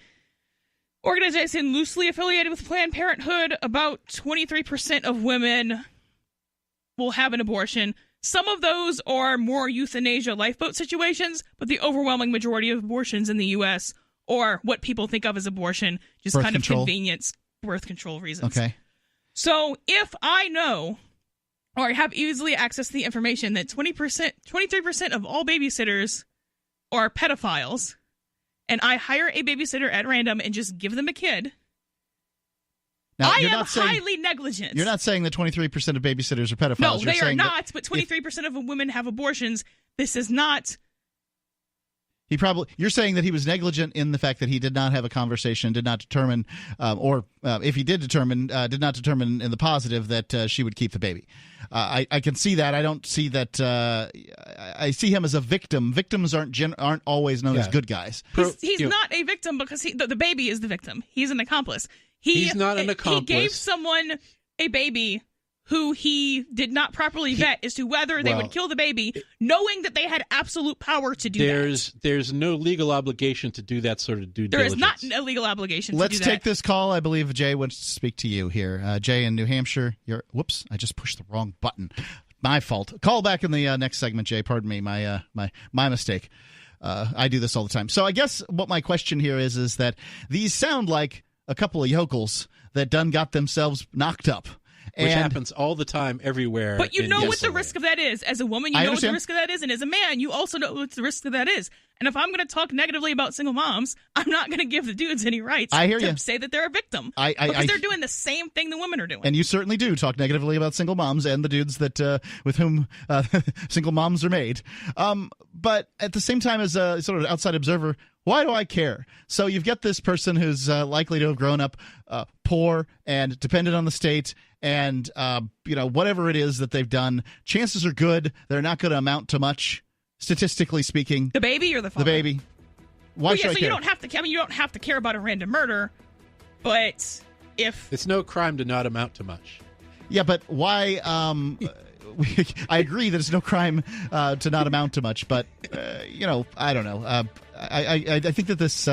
organization loosely affiliated with Planned Parenthood. About 23% of women will have an abortion. Some of those are more euthanasia lifeboat situations, but the overwhelming majority of abortions in the U.S. or what people think of as abortion, just Birth kind control. of convenience birth control reasons. Okay. So if I know or have easily access to the information that 23% of all babysitters are pedophiles, and I hire a babysitter at random and just give them a kid, Now, I am highly negligent. You're not saying that 23% of babysitters are pedophiles. No, You're they are saying not, but 23% of women have abortions. This is not... You're saying that he was negligent in the fact that he did not have a conversation, did not determine, if he did determine, did not determine in the positive that she would keep the baby. I can see that. I don't see that. I see him as a victim. Victims aren't always known as good guys. He's not a victim because the baby is the victim. He's an accomplice. He's not an accomplice. He gave someone a baby who he did not properly vet as to whether they would kill the baby, knowing that they had absolute power to do that. There's no legal obligation to do that sort of due diligence. There is not a legal obligation Let's to do that. take this call. I believe Jay wants to speak to you here. Jay in New Hampshire. Whoops, I just pushed the wrong button. My fault. Call back in the next segment, Jay. Pardon me. My mistake. I do this all the time. So I guess what my question here is that these sound like a couple of yokels that done got themselves knocked up. Which happens all the time, everywhere. But you know what the risk of that is. As a woman, you know what the risk of that is. And as a man, you also know what the risk of that is. And if I'm going to talk negatively about single moms, I'm not going to give the dudes any rights to say that they're a victim. Because they're doing the same thing the women are doing. And you certainly do talk negatively about single moms and the dudes that with whom single moms are made. But at the same time, as a sort of outside observer, why do I care? So you've got this person who's likely to have grown up poor and dependent on the state, and whatever it is that they've done, chances are good they're not going to amount to much, statistically speaking. The baby or the father? The baby. Why should I care? You don't have to. I mean, you don't have to care about a random murder, but if it's no crime to not amount to much. Yeah, but why? I agree that it's no crime to not amount to much, but I don't know. I think that this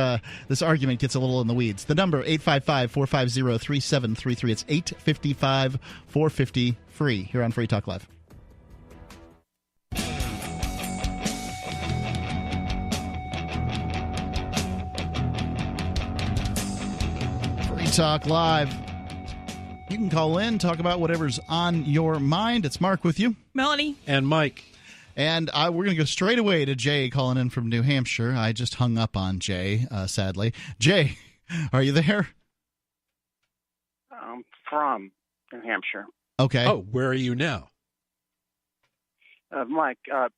argument gets a little in the weeds. The number 855-450-3733. It's 855-450-FREE here on Free Talk Live. Free Talk Live. You can call in, talk about whatever's on your mind. It's Mark with you. Melanie. And Mike. And we're going to go straight away to Jay calling in from New Hampshire. I just hung up on Jay, sadly. Jay, are you there? I'm from New Hampshire. Okay. Oh, where are you now? Mike, I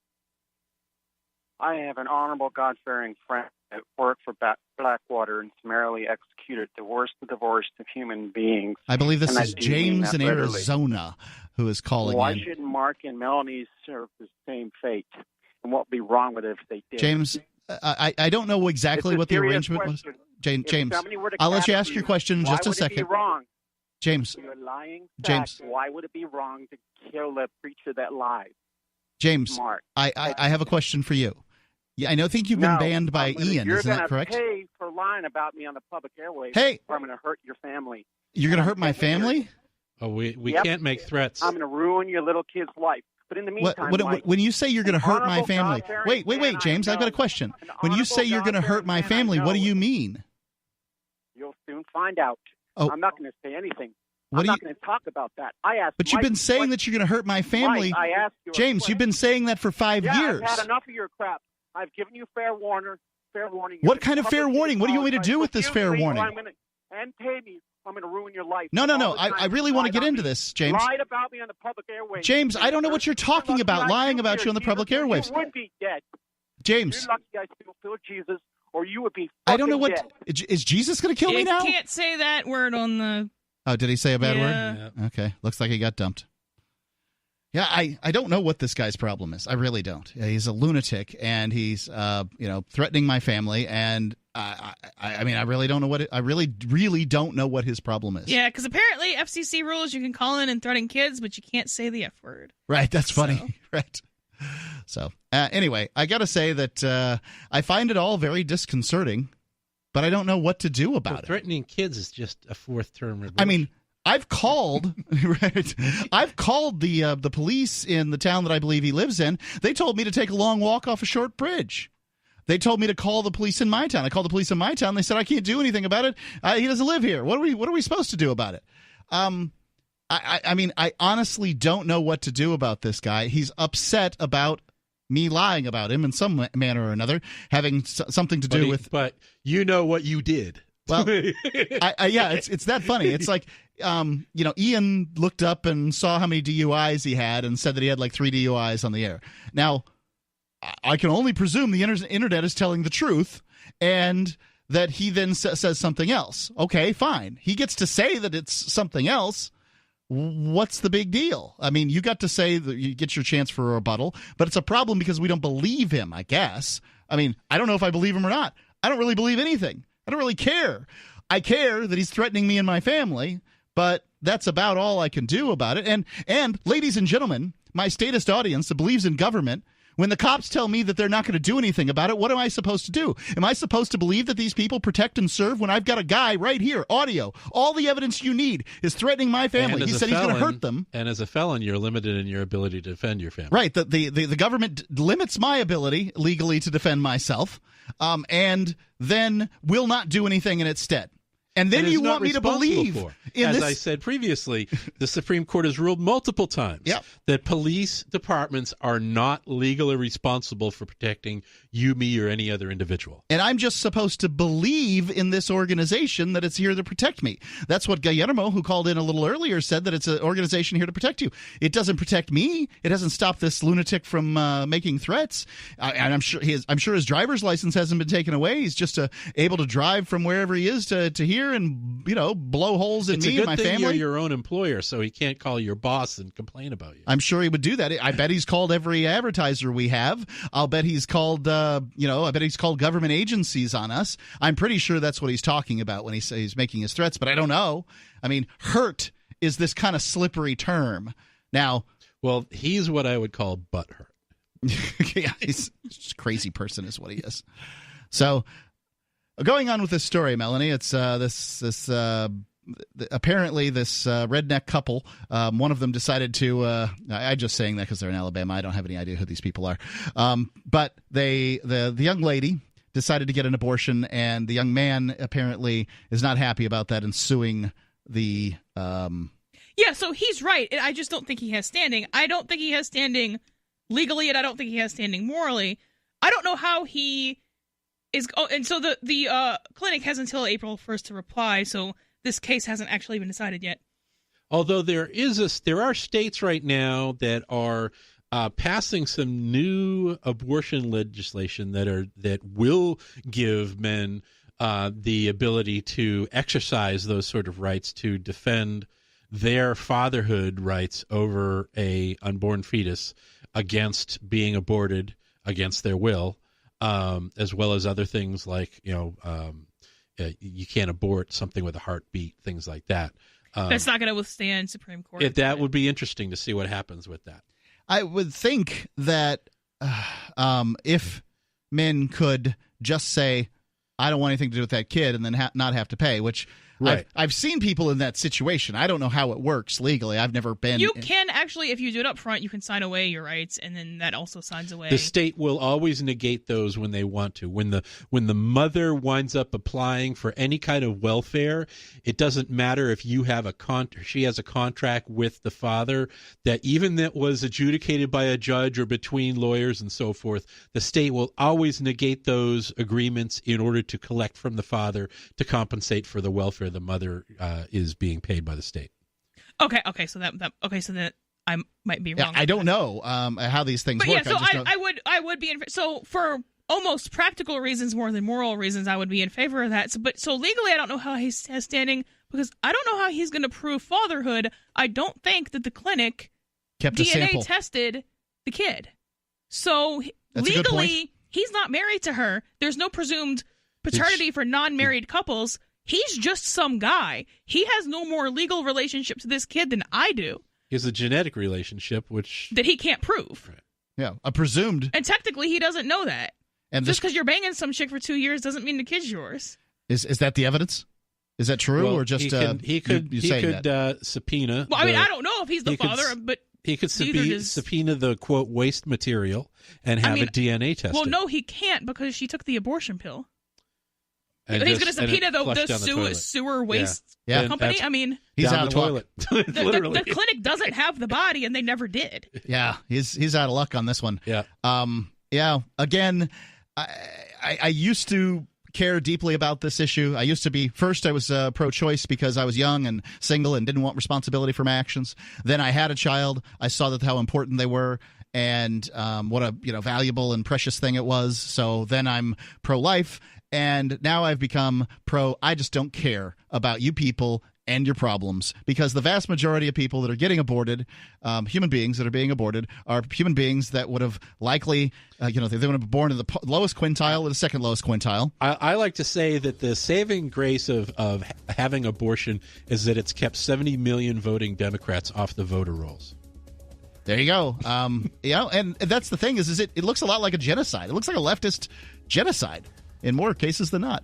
have an honorable, God-fearing friend that worked for Blackwater and summarily executed the worst of human beings. I believe this is James in Arizona who is calling in. Why shouldn't Mark and Melanie serve the same fate? And what would be wrong with it if they did? James, I don't know exactly what the arrangement was. James, I'll let you ask your question in just a second. Why would it be wrong? James. You're lying. James. Why would it be wrong to kill the preacher that lies? James, Mark. I have a question for you. Yeah, I think you've been banned by Ian. Isn't that correct? You're going to pay for lying about me on the public airwaves. Hey, or I'm going to hurt your family. You're going to hurt my family? Oh, we can't make threats. I'm going to ruin your little kid's life. But in the meantime, when you say you're going to hurt my family, wait, James, I've got a question. When you say you're going to hurt my family, what do you mean? You'll soon find out. Oh. I'm not going to say anything. I'm not going to talk about that. But you've been saying that you're going to hurt my family. Mike, I asked you James, you've been saying that for 5 years. I've had enough of your crap. I've given you fair warning. What kind of fair warning? What do you want me to do with this fair warning? And pay me. I'm going to ruin your life. No. I really want to get into this, James. Lied about me on the public airwaves. James, I don't know what you're talking about, lying about you on the public airwaves. You would be dead. James. You're lucky I still feel Jesus, or you would be I don't know what. dead. Is Jesus going to kill me now? You can't say that word on the... Oh, did he say a bad word? Yeah. Okay. Looks like he got dumped. Yeah, I don't know what this guy's problem is. I really don't. He's a lunatic, and he's threatening my family, and I mean I really don't know what I really don't know what his problem is. Yeah, because apparently FCC rules you can call in and threaten kids, but you can't say the F word. Right. That's funny. Right. So anyway, I got to say that I find it all very disconcerting, but I don't know what to do about it. Threatening kids is just a fourth-term revolution. I mean, I've called I've called the police in the town that I believe he lives in. They told me to take a long walk off a short bridge. They told me to call the police in my town. I called the police in my town. They said I can't do anything about it. He doesn't live here. What are we supposed to do about it? I mean, I honestly don't know what to do about this guy. He's upset about me lying about him in some manner or another, having something to do with. But you know what you did. Well, it's that funny. It's like, Ian looked up and saw how many DUIs he had and said that he had like 3 DUIs on the air. Now, I can only presume the internet is telling the truth, and that he then says something else. Okay, fine. He gets to say that it's something else. What's the big deal? I mean, you got to say that you get your chance for a rebuttal, but it's a problem because we don't believe him, I guess. I mean, I don't know if I believe him or not. I don't really believe anything. I don't really care. I care that he's threatening me and my family, but that's about all I can do about it. And ladies and gentlemen, my statist audience that believes in government, when the cops tell me that they're not going to do anything about it, what am I supposed to do? Am I supposed to believe that these people protect and serve when I've got a guy right here, audio, all the evidence you need is threatening my family? He said he's going to hurt them. And as a felon, you're limited in your ability to defend your family. Right. The government limits my ability legally to defend myself, and then will not do anything in its stead. And then you want me to believe in as this? I said previously, the Supreme Court has ruled multiple times that police departments are not legally responsible for protecting you, me, or any other individual. And I'm just supposed to believe in this organization that it's here to protect me. That's what Guillermo, who called in a little earlier, said, that it's an organization here to protect you. It doesn't protect me. It hasn't stopped this lunatic from making threats. And I'm sure his driver's license hasn't been taken away. He's just able to drive from wherever he is to here and blow holes in me and my family. It's a good thing you're your own employer, so he can't call your boss and complain about you. I'm sure he would do that. I bet he's called every advertiser we have. I'll bet he's called I bet he's called government agencies on us. I'm pretty sure that's what he's talking about when he says he's making his threats, but I don't know. I mean, hurt is this kind of slippery term. Now, well, he's what I would call butthurt. Yeah, he's a crazy person is what he is. So, going on with this story, Melanie, it's apparently this redneck couple, one of them decided to I'm just saying that because they're in Alabama. I don't have any idea who these people are. But the young lady decided to get an abortion, and the young man apparently is not happy about that and suing the Yeah, so he's right. I just don't think he has standing. I don't think he has standing legally, and I don't think he has standing morally. I don't know how he is. Oh, and so the clinic has until April 1st to reply, so this case hasn't actually been decided yet. Although there are states right now that are passing some new abortion legislation that will give men the ability to exercise those sort of rights to defend their fatherhood rights over a unborn fetus against being aborted against their will, as well as other things like you can't abort something with a heartbeat, things like that. That's not going to withstand Supreme Court. That would be interesting to see what happens with that. I would think that if men could just say, I don't want anything to do with that kid, and then not have to pay, which right. I've seen people in that situation. I don't know how it works legally. I've never been. You can actually, if you do it up front, you can sign away your rights, and then that also signs away. The state will always negate those when they want to. When the mother winds up applying for any kind of welfare, it doesn't matter if you have she has a contract with the father that even that was adjudicated by a judge or between lawyers and so forth. The state will always negate those agreements in order to collect from the father to compensate for the welfare the mother is being paid by the state. Okay, so that I might be wrong. Yeah, I don't know how these things but work. Yeah, so I would be in. So for almost practical reasons more than moral reasons, I would be in favor of that. So legally, I don't know how he has standing because I don't know how he's going to prove fatherhood. I don't think that the clinic kept a DNA sample. tested the kid. So That's legally, he's not married to her. There's no presumed paternity for non-married couples. He's just some guy. He has no more legal relationship to this kid than I do. He has a genetic relationship, that he can't prove. Right. Yeah, a presumed. And technically, he doesn't know that. And just because you're banging some chick for 2 years doesn't mean the kid's yours. Is that the evidence? Is that true, well, or just he could subpoena? Well, I mean, I don't know if he's the father, but He could subpoena the, quote, waste material and have it DNA tested. Well, no, he can't because she took the abortion pill. And he's going to subpoena the sewer waste company. I mean, he's out of toilet. The clinic doesn't have the body, and they never did. Yeah, he's out of luck on this one. Yeah. Again, I used to care deeply about this issue. I used to be, first I was pro-choice because I was young and single and didn't want responsibility for my actions. Then I had a child. I saw how important they were and what a valuable and precious thing it was. So then I'm pro-life. And now I've become I just don't care about you people and your problems, because the vast majority of people that are getting aborted, human beings that are being aborted, are human beings that would have likely, they would have been born in the lowest quintile or the second lowest quintile. I like to say that the saving grace of having abortion is that it's kept 70 million voting Democrats off the voter rolls. There you go. And that's the thing is it looks a lot like a genocide. It looks like a leftist genocide in more cases than not.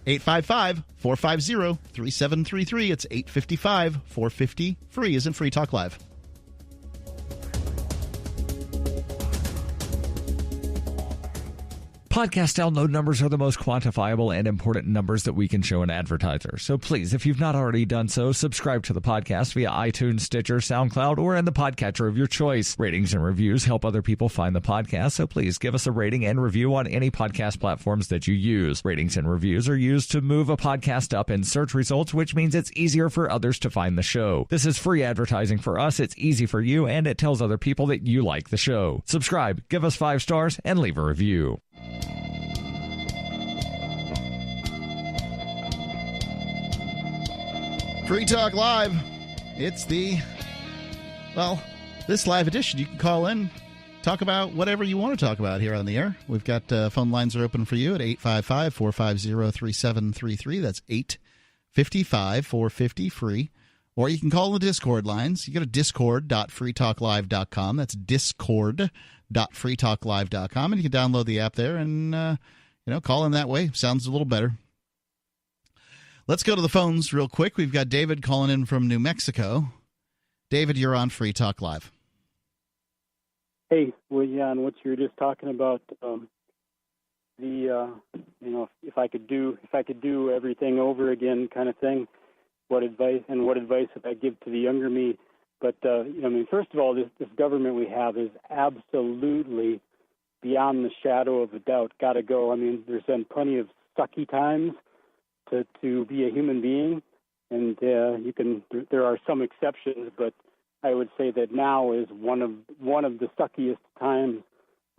855-450-3733. It's 855-450-FREE is in Free Talk Live. Podcast download numbers are the most quantifiable and important numbers that we can show an advertiser. So please, if you've not already done so, subscribe to the podcast via iTunes, Stitcher, SoundCloud, or in the podcatcher of your choice. Ratings and reviews help other people find the podcast, so please give us a rating and review on any podcast platforms that you use. Ratings and reviews are used to move a podcast up in search results, which means it's easier for others to find the show. This is free advertising for us, it's easy for you, and it tells other people that you like the show. Subscribe, give us 5 stars, and leave a review. Free Talk Live. It's this live edition. You can call in, talk about whatever you want to talk about here on the air. We've got phone lines are open for you at 855-450-3733. That's 855-450-FREE. Or you can call the Discord lines. You go to discord.freetalklive.com. That's discord.freetalklive.com. And you can download the app there and, call in that way. Sounds a little better. Let's go to the phones real quick. We've got David calling in from New Mexico. David, you're on Free Talk Live. Hey, on what you were just talking about, if I could do everything over again kind of thing, what advice would I give to the younger me? But, first of all, this government we have is absolutely beyond the shadow of a doubt got to go. I mean, there's been plenty of sucky times to be a human being, and there are some exceptions, but I would say that now is one of the suckiest times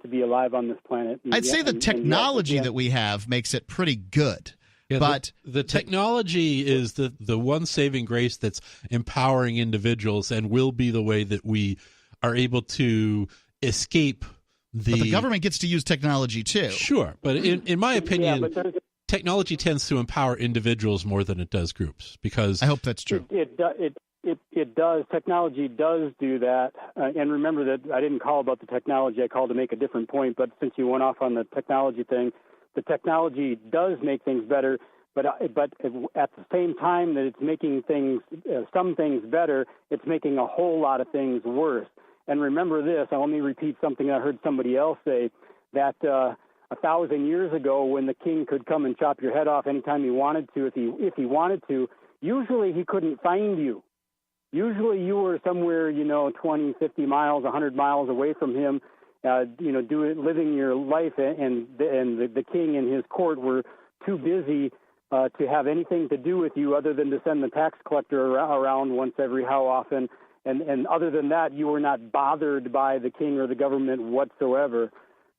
to be alive on this planet. I'd say the technology that we have makes it pretty good. Yeah, but the technology is the one saving grace that's empowering individuals and will be the way that we are able to escape But the government gets to use technology too. Sure, but in my opinion, technology tends to empower individuals more than it does groups. Because I hope that's true. It does. Technology does do that. And remember that I didn't call about the technology. I called to make a different point. But since you went off on the technology thing, the technology does make things better. But at the same time that it's making some things better, it's making a whole lot of things worse. And remember this, let me repeat something I heard somebody else say, that 1,000 years ago when the king could come and chop your head off anytime he wanted to, if he wanted to, usually he couldn't find you. Usually you were somewhere, 20, 50 miles, 100 miles away from him, living your life, and the king and his court were too busy to have anything to do with you other than to send the tax collector around once every how often. And other than that, you were not bothered by the king or the government whatsoever.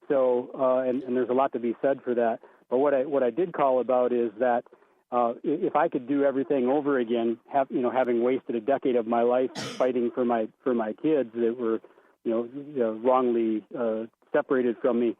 So, and there's a lot to be said for that. But what I did call about is that if I could do everything over again, having wasted a decade of my life fighting for my kids that were, wrongly separated from me,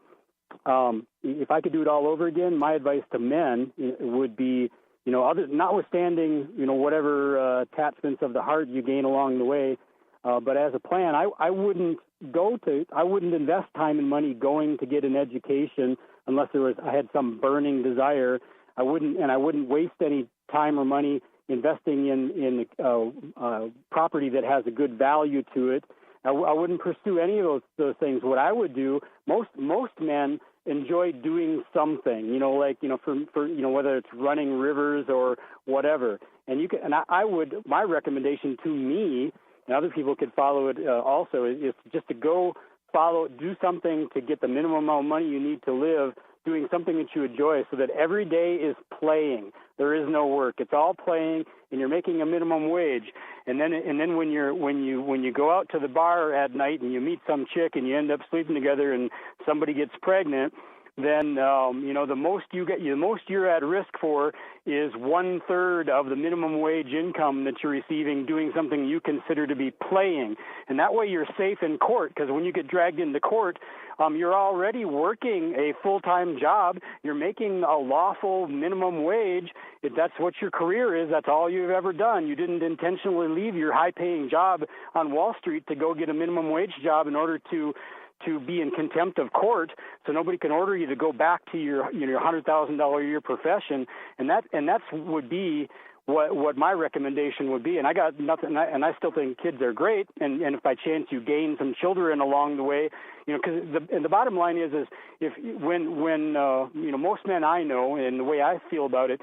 if I could do it all over again, my advice to men would be, notwithstanding, whatever attachments of the heart you gain along the way, but as a plan, I wouldn't invest time and money going to get an education unless I had some burning desire. I wouldn't waste any time or money investing in property that has a good value to it. I wouldn't pursue any of those things. What I would do, most men enjoy doing something, for whether it's running rivers or whatever. And my recommendation to me, and other people could follow it also, is just to do something to get the minimum amount of money you need to live, doing something that you enjoy, so that every day is playing. There is no work. It's all playing, and you're making a minimum wage. And then when you go out to the bar at night and you meet some chick and you end up sleeping together and somebody gets pregnant, then the most you're at risk for is 1/3 of the minimum wage income that you're receiving doing something you consider to be playing. And that way you're safe in court, because when you get dragged into court, you're already working a full-time job. You're making a lawful minimum wage. If that's what your career is, that's all you've ever done. You didn't intentionally leave your high-paying job on Wall Street to go get a minimum wage job in order to be in contempt of court, so nobody can order you to go back to your $100,000 a year profession, and that's would be what my recommendation would be. And I got nothing, and I still think kids are great, and if by chance you gain some children along the way, because the bottom line is when most men I know, and the way I feel about it,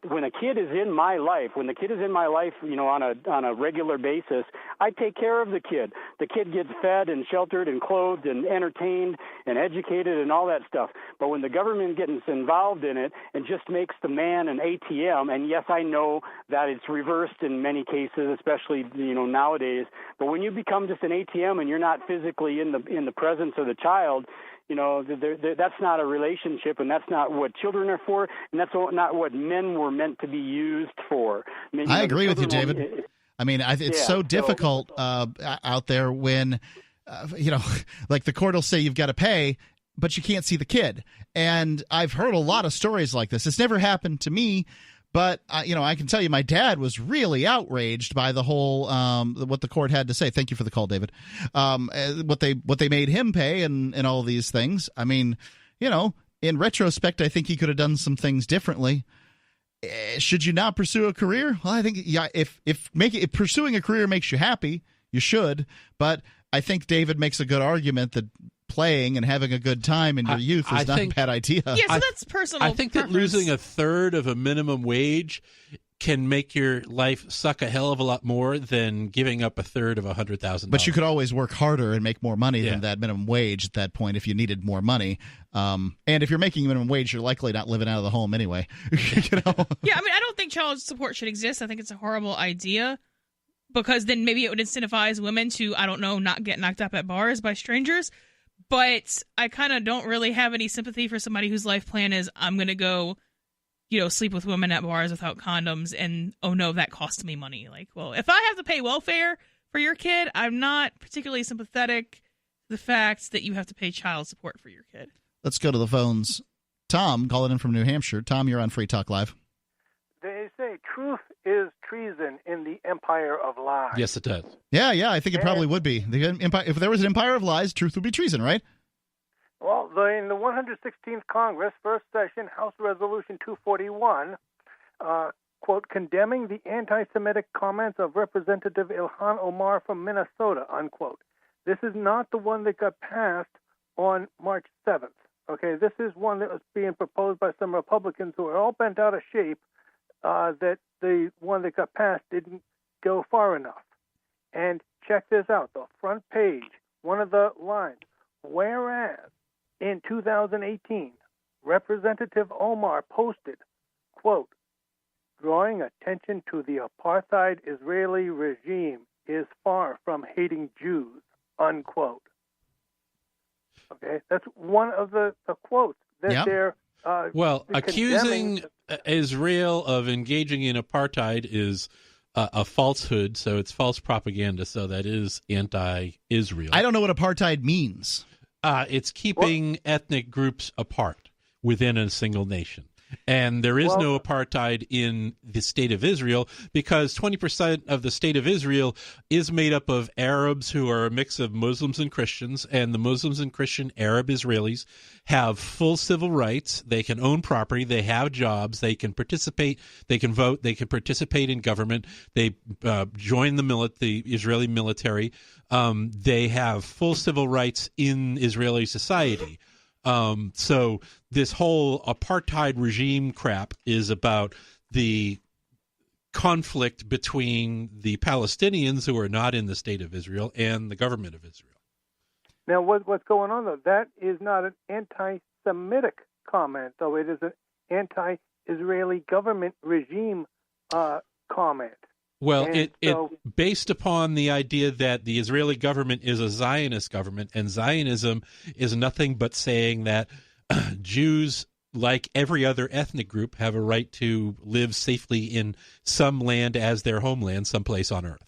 when a kid is in my life, on a regular basis, I take care of the kid. The kid gets fed and sheltered and clothed and entertained and educated and all that stuff. But when the government gets involved in it and just makes the man an ATM, and yes, I know that it's reversed in many cases, especially nowadays. But when you become just an ATM and you're not physically in the presence of the child, that's not a relationship, and that's not what children are for, and that's not what men were meant to be used for. I agree with you, David. It's so difficult out there when, like the court will say you've got to pay, but you can't see the kid. And I've heard a lot of stories like this. It's never happened to me. But, I can tell you my dad was really outraged by the whole what the court had to say. Thank you for the call, David. What they made him pay and all these things. I mean, in retrospect, I think he could have done some things differently. Should you not pursue a career? Well, I think, if pursuing a career makes you happy, you should. But I think David makes a good argument that playing and having a good time in your youth is not a bad idea. Yeah, so that's personal. I think preference. That losing 1/3 of a minimum wage can make your life suck a hell of a lot more than giving up 1/3 of $100,000. But you could always work harder and make more money than that minimum wage at that point if you needed more money. And if you're making minimum wage, you're likely not living out of the home anyway. Yeah, I don't think child support should exist. I think it's a horrible idea, because then maybe it would incentivize women to, not get knocked up at bars by strangers. But I kind of don't really have any sympathy for somebody whose life plan is, I'm going to go, sleep with women at bars without condoms, and, oh no, that costs me money. Like, well, if I have to pay welfare for your kid, I'm not particularly sympathetic to the fact that you have to pay child support for your kid. Let's go to the phones. Tom, calling in from New Hampshire. Tom, you're on Free Talk Live. They say truth is treason in the empire of lies. Yes, it does. Yeah, I think it probably would be. If there was an empire of lies, truth would be treason, right? Well, in the 116th Congress, first session, House Resolution 241, quote, condemning the anti-Semitic comments of Representative Ilhan Omar from Minnesota, unquote. This is not the one that got passed on March 7th. Okay, this is one that was being proposed by some Republicans who are all bent out of shape, that the one that got passed didn't go far enough. And check this out, the front page, one of the lines, whereas in 2018, Representative Omar posted, quote, drawing attention to the apartheid Israeli regime is far from hating Jews, unquote. Okay, that's one of the quotes that they're accusing Israel of engaging in apartheid is a falsehood, so it's false propaganda, so that is anti-Israel. I don't know what apartheid means. It's keeping ethnic groups apart within a single nation. And there is no apartheid in the State of Israel because 20% of the State of Israel is made up of Arabs who are a mix of Muslims and Christians, and the Muslims and Christian Arab Israelis have full civil rights. They can own property. They have jobs. They can participate. They can vote. They can participate in government. They join the Israeli military. They have full civil rights in Israeli society. So this whole apartheid regime crap is about the conflict between the Palestinians who are not in the State of Israel and the government of Israel. Now, what's going on, though? That is not an anti-Semitic comment, though. It is an anti-Israeli government regime comment. Well, it based upon the idea that the Israeli government is a Zionist government, and Zionism is nothing but saying that Jews, like every other ethnic group, have a right to live safely in some land as their homeland, someplace on earth.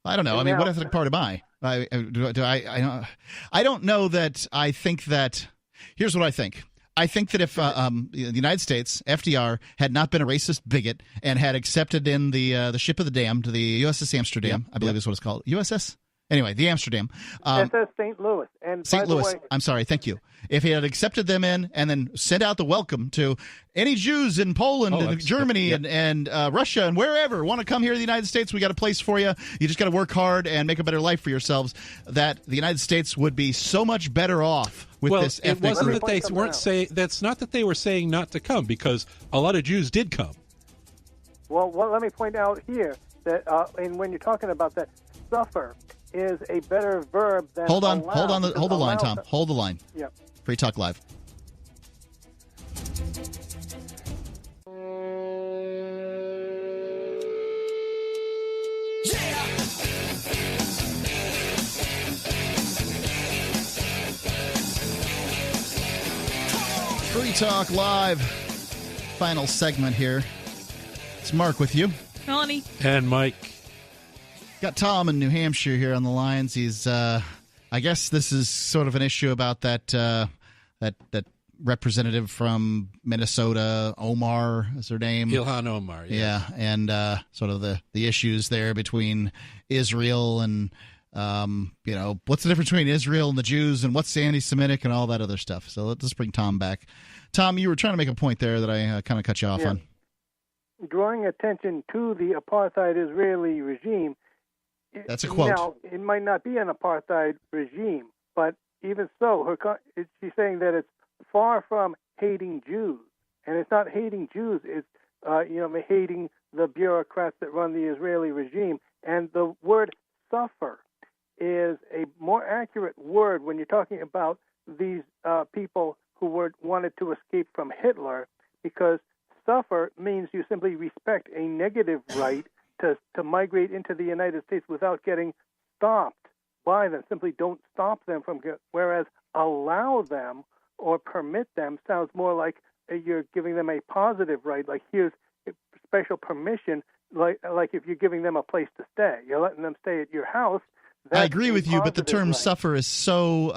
I don't know. I mean, what ethnic part am I? I don't know that I think that. Here's what I think. I think that if the United States, FDR, had not been a racist bigot and had accepted in the ship of the damned, the USS Amsterdam, I believe is what it's called. USS? Anyway, the Amsterdam. SS St. Louis. And St. Louis. I'm sorry. Thank you. If he had accepted them in and then sent out the welcome to any Jews in Poland and Germany and Russia and wherever want to come here to the United States, we got a place for you. You just got to work hard and make a better life for yourselves. That the United States would be so much better off with this ethnic group. It wasn't that they weren't saying. That's not that they were saying not to come, because a lot of Jews did come. Well, let me point out here that and when you're talking about that, suffer is a better verb than hold the line, Tom. Them. Hold the line. Yeah. Free Talk Live. Free Talk Live. Final segment here. It's Mark with you. Melanie. And Mike. Got Tom in New Hampshire here on the lines. He's, I guess this is sort of an issue about that representative from Minnesota, Omar is her name. Ilhan Omar. Yeah, and sort of the issues there between Israel and, what's the difference between Israel and the Jews and what's anti-Semitic and all that other stuff. So let's bring Tom back. Tom, you were trying to make a point there that I kind of cut you off on. Drawing attention to the apartheid Israeli regime. That's a quote. Now, it might not be an apartheid regime, but even so, she's saying that it's far from hating Jews. And it's not hating Jews, it's hating the bureaucrats that run the Israeli regime. And the word suffer is a more accurate word when you're talking about these people who wanted to escape from Hitler, because suffer means you simply respect a negative right to migrate into the United States without getting stopped by them. Simply don't stop them from whereas allow them or permit them sounds more like you're giving them a positive right, like here's special permission, like if you're giving them a place to stay. You're letting them stay at your house. I agree with you, but the term suffer is so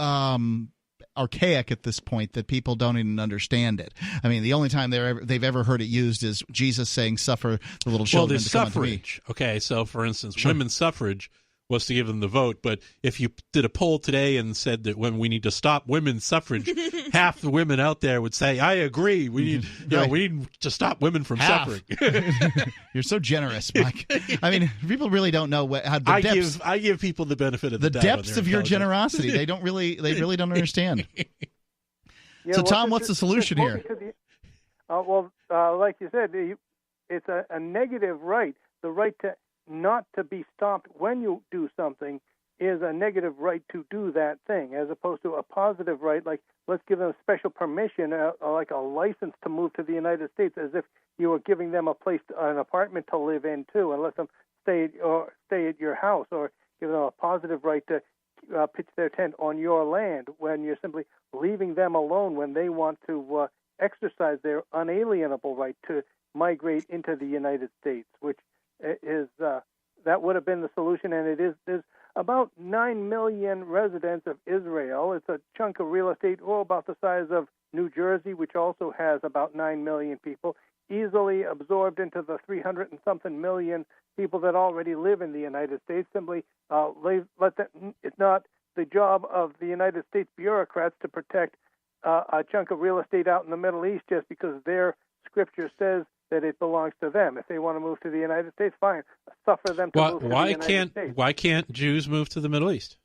archaic at this point that people don't even understand it. I mean, the only time they've ever heard it used is Jesus saying, "Suffer the little children to come unto me." Okay, so for instance, women's suffrage was to give them the vote, but if you did a poll today and said that when we need to stop women's suffrage, half the women out there would say, "I agree. We need, we need to stop women from suffering." You're so generous, Mike. I mean, people really don't know how the depths. I give people the benefit of the doubt. The depths of your generosity. They really don't understand. So, Tom, what's the solution here? Like you said, it's a negative right. The right to not to be stopped when you do something is a negative right to do that thing, as opposed to a positive right, like let's give them special permission, like a license to move to the United States, as if you were giving them an apartment to live in too, and let them stay at your house, or give them a positive right to pitch their tent on your land when you're simply leaving them alone when they want to exercise their unalienable right to migrate into the United States, which is that would have been the solution, and it is. There's about 9 million residents of Israel. It's a chunk of real estate, about the size of New Jersey, which also has about 9 million people, easily absorbed into the 300 and something million people that already live in the United States. Simply let that. It's not the job of the United States bureaucrats to protect a chunk of real estate out in the Middle East just because their scripture says that it belongs to them. If they want to move to the United States, fine. Suffer them to move to the United States. Why can't Jews move to the Middle East?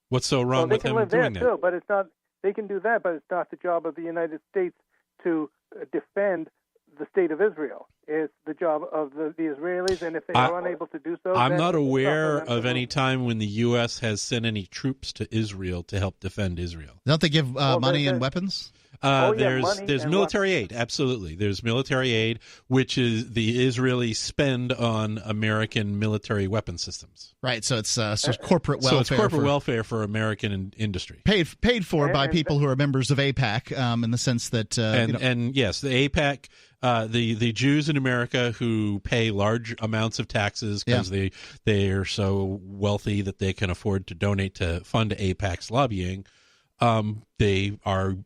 What's so wrong with them doing that? They can live there too, but it's not. They can do that, but it's not the job of the United States to defend the state of Israel. It's the job of the Israelis, and if they are unable to do so, I'm not aware of any time when the U.S. has sent any troops to Israel to help defend Israel. Don't they give money and weapons? There's military aid. Absolutely. There's military aid, which is the Israelis spend on American military weapon systems. Right. So it's corporate welfare. So it's corporate welfare for American industry. Paid for by people who are members of AIPAC in the sense that... and yes, the AIPAC... the Jews in America who pay large amounts of taxes because they are so wealthy that they can afford to donate to fund AIPAC's lobbying, they are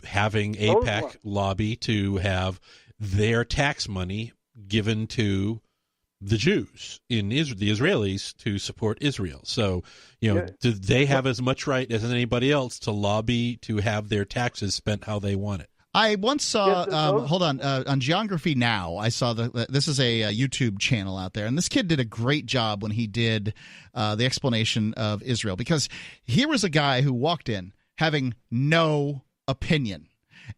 having AIPAC lobby to have their tax money given to the Jews in Israel, the Israelis, to support Israel. So, do they have as much right as anybody else to lobby to have their taxes spent how they want it? I once saw, on Geography Now, I saw this is a YouTube channel out there, and this kid did a great job when he did the explanation of Israel, because here was a guy who walked in having no opinion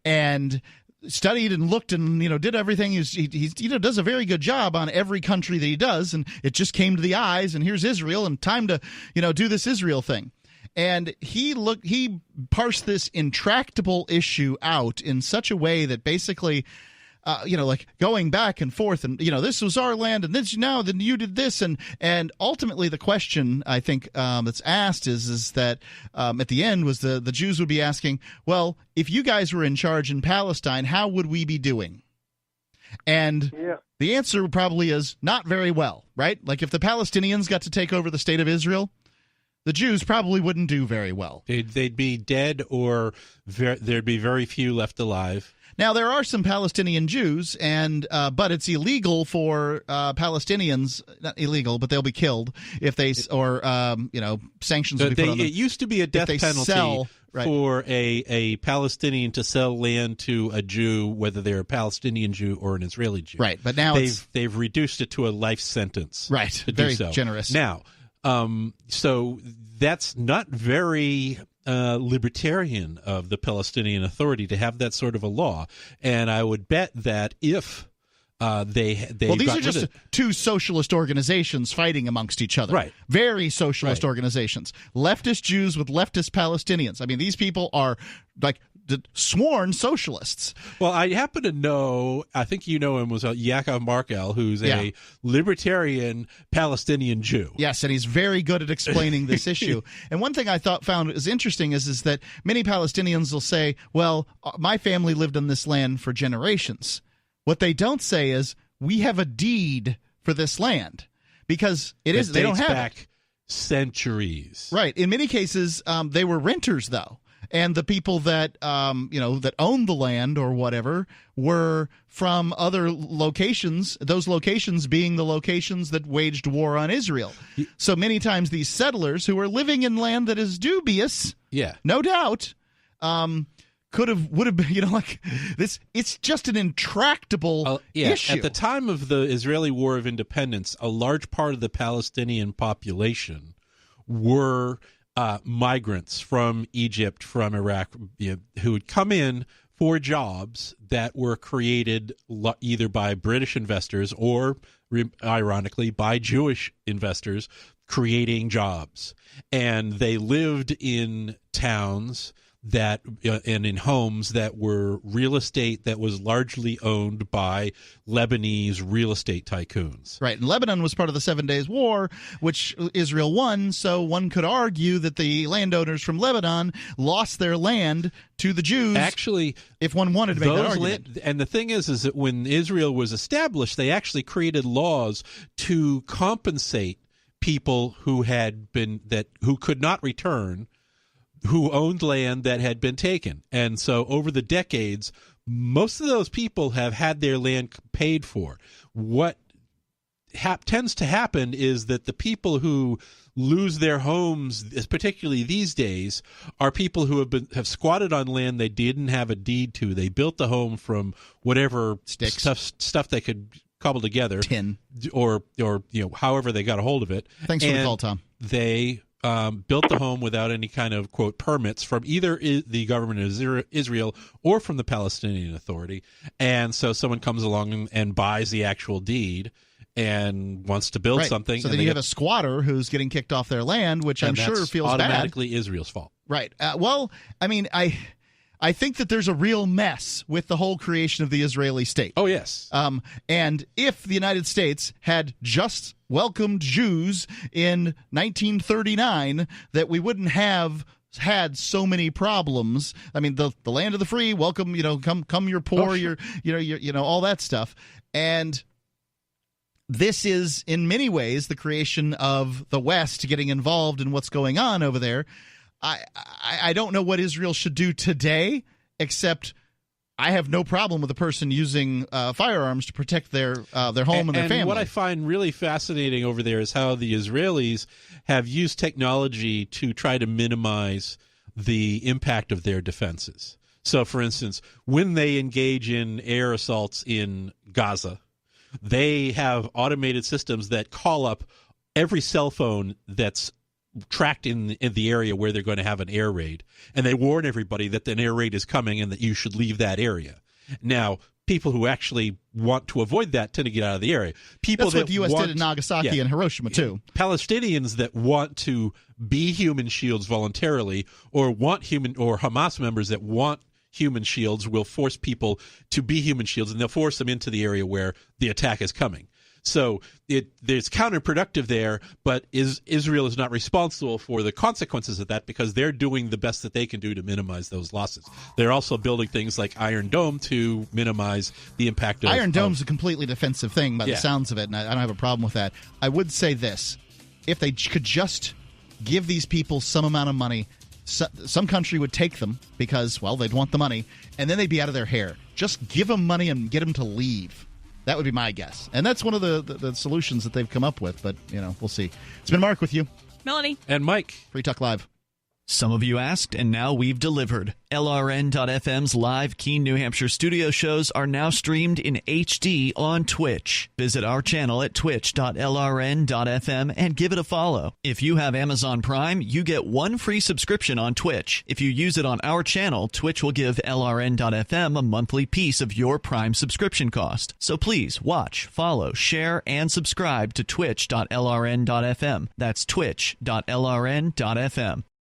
and studied and looked and did everything. He does a very good job on every country that he does, and it just came to the eyes, and here's Israel, and time to do this Israel thing. And he parsed this intractable issue out in such a way that basically, like going back and forth, and this was our land, and this then you did this, and ultimately the question I think that's asked is that at the end was the Jews would be asking, well, if you guys were in charge in Palestine, how would we be doing? And the answer probably is not very well, right? Like if the Palestinians got to take over the state of Israel, the Jews probably wouldn't do very well. They'd be dead, or there'd be very few left alive. Now, there are some Palestinian Jews, but it's illegal for Palestinians. Not illegal, but they'll be killed if they sanctions will be put on them. It used to be a death penalty for a Palestinian to sell land to a Jew, whether they're a Palestinian Jew or an Israeli Jew. Right, but now they've reduced it to a life sentence. Right, very generous. Now. So that's not very libertarian of the Palestinian Authority to have that sort of a law, and I would bet that if these are just two socialist organizations fighting amongst each other, right? Very socialist organizations, leftist Jews with leftist Palestinians. I mean, these people are like sworn socialists. Well, I happen to know, I think you know him, was Yaakov Markel, who's a libertarian Palestinian Jew. Yes, and he's very good at explaining this issue. And one thing I found is interesting is that many Palestinians will say, well, my family lived on this land for generations. What they don't say is, we have a deed for this land, because they don't have back centuries. Right. In many cases, they were renters, though. And the people that that owned the land or whatever were from other locations, those locations being the locations that waged war on Israel. So many times these settlers who are living in land that is dubious, no doubt, would have been, like this. It's just an intractable issue. At the time of the Israeli War of Independence, a large part of the Palestinian population were migrants from Egypt, from Iraq, who would come in for jobs that were created either by British investors or, ironically, by Jewish investors creating jobs. And they lived in towns and in homes that were real estate that was largely owned by Lebanese real estate tycoons. Right, and Lebanon was part of the 7 Days War, which Israel won, so one could argue that the landowners from Lebanon lost their land to the Jews. Actually, if one wanted to make that argument. And the thing is that when Israel was established, they actually created laws to compensate people who could not return, who owned land that had been taken. And so over the decades, most of those people have had their land paid for. What tends to happen is that the people who lose their homes, particularly these days, are people who have squatted on land they didn't have a deed to. They built the home from whatever stuff they could cobble together, tin, or however they got a hold of it. Thanks for the call, Tom. They built the home without any kind of, quote, permits from either the government of Israel or from the Palestinian Authority. And so someone comes along and buys the actual deed and wants to build something. So then you have a squatter who's getting kicked off their land, which I'm sure feels automatically Israel's fault. Right. Well, I mean, I think that there's a real mess with the whole creation of the Israeli state. Oh, yes. And if the United States had just welcomed Jews in 1939, that we wouldn't have had so many problems. I mean, the land of the free, welcome, come you're poor, you're all that stuff. And this is in many ways the creation of the West getting involved in what's going on over there. I don't know what Israel should do today, except I have no problem with a person using firearms to protect their home and their family. And what I find really fascinating over there is how the Israelis have used technology to try to minimize the impact of their defenses. So, for instance, when they engage in air assaults in Gaza, they have automated systems that call up every cell phone that's tracked in the area where they're going to have an air raid, and they warn everybody that an air raid is coming and that you should leave that area. Now, people who actually want to avoid that tend to get out of the area. That's what the U.S. did in Nagasaki and Hiroshima, too. Palestinians that want to be human shields voluntarily, or Hamas members that want human shields, will force people to be human shields, and they'll force them into the area where the attack is coming. So there's counterproductive there, but Israel is not responsible for the consequences of that because they're doing the best that they can do to minimize those losses. They're also building things like Iron Dome to minimize the impact of Iron Dome's a completely defensive thing by the sounds of it, and I don't have a problem with that. I would say this. If they could just give these people some amount of money, some country would take them because, well, they'd want the money, and then they'd be out of their hair. Just give them money and get them to leave. That would be my guess. And that's one of the solutions that they've come up with, but, we'll see. It's been Mark with you. Melanie. And Mike. Free Talk Live. Some of you asked, and now we've delivered. LRN.FM's live Keene, New Hampshire studio shows are now streamed in HD on Twitch. Visit our channel at twitch.lrn.fm and give it a follow. If you have Amazon Prime, you get one free subscription on Twitch. If you use it on our channel, Twitch will give LRN.FM a monthly piece of your Prime subscription cost. So please watch, follow, share, and subscribe to twitch.lrn.fm. That's twitch.lrn.fm.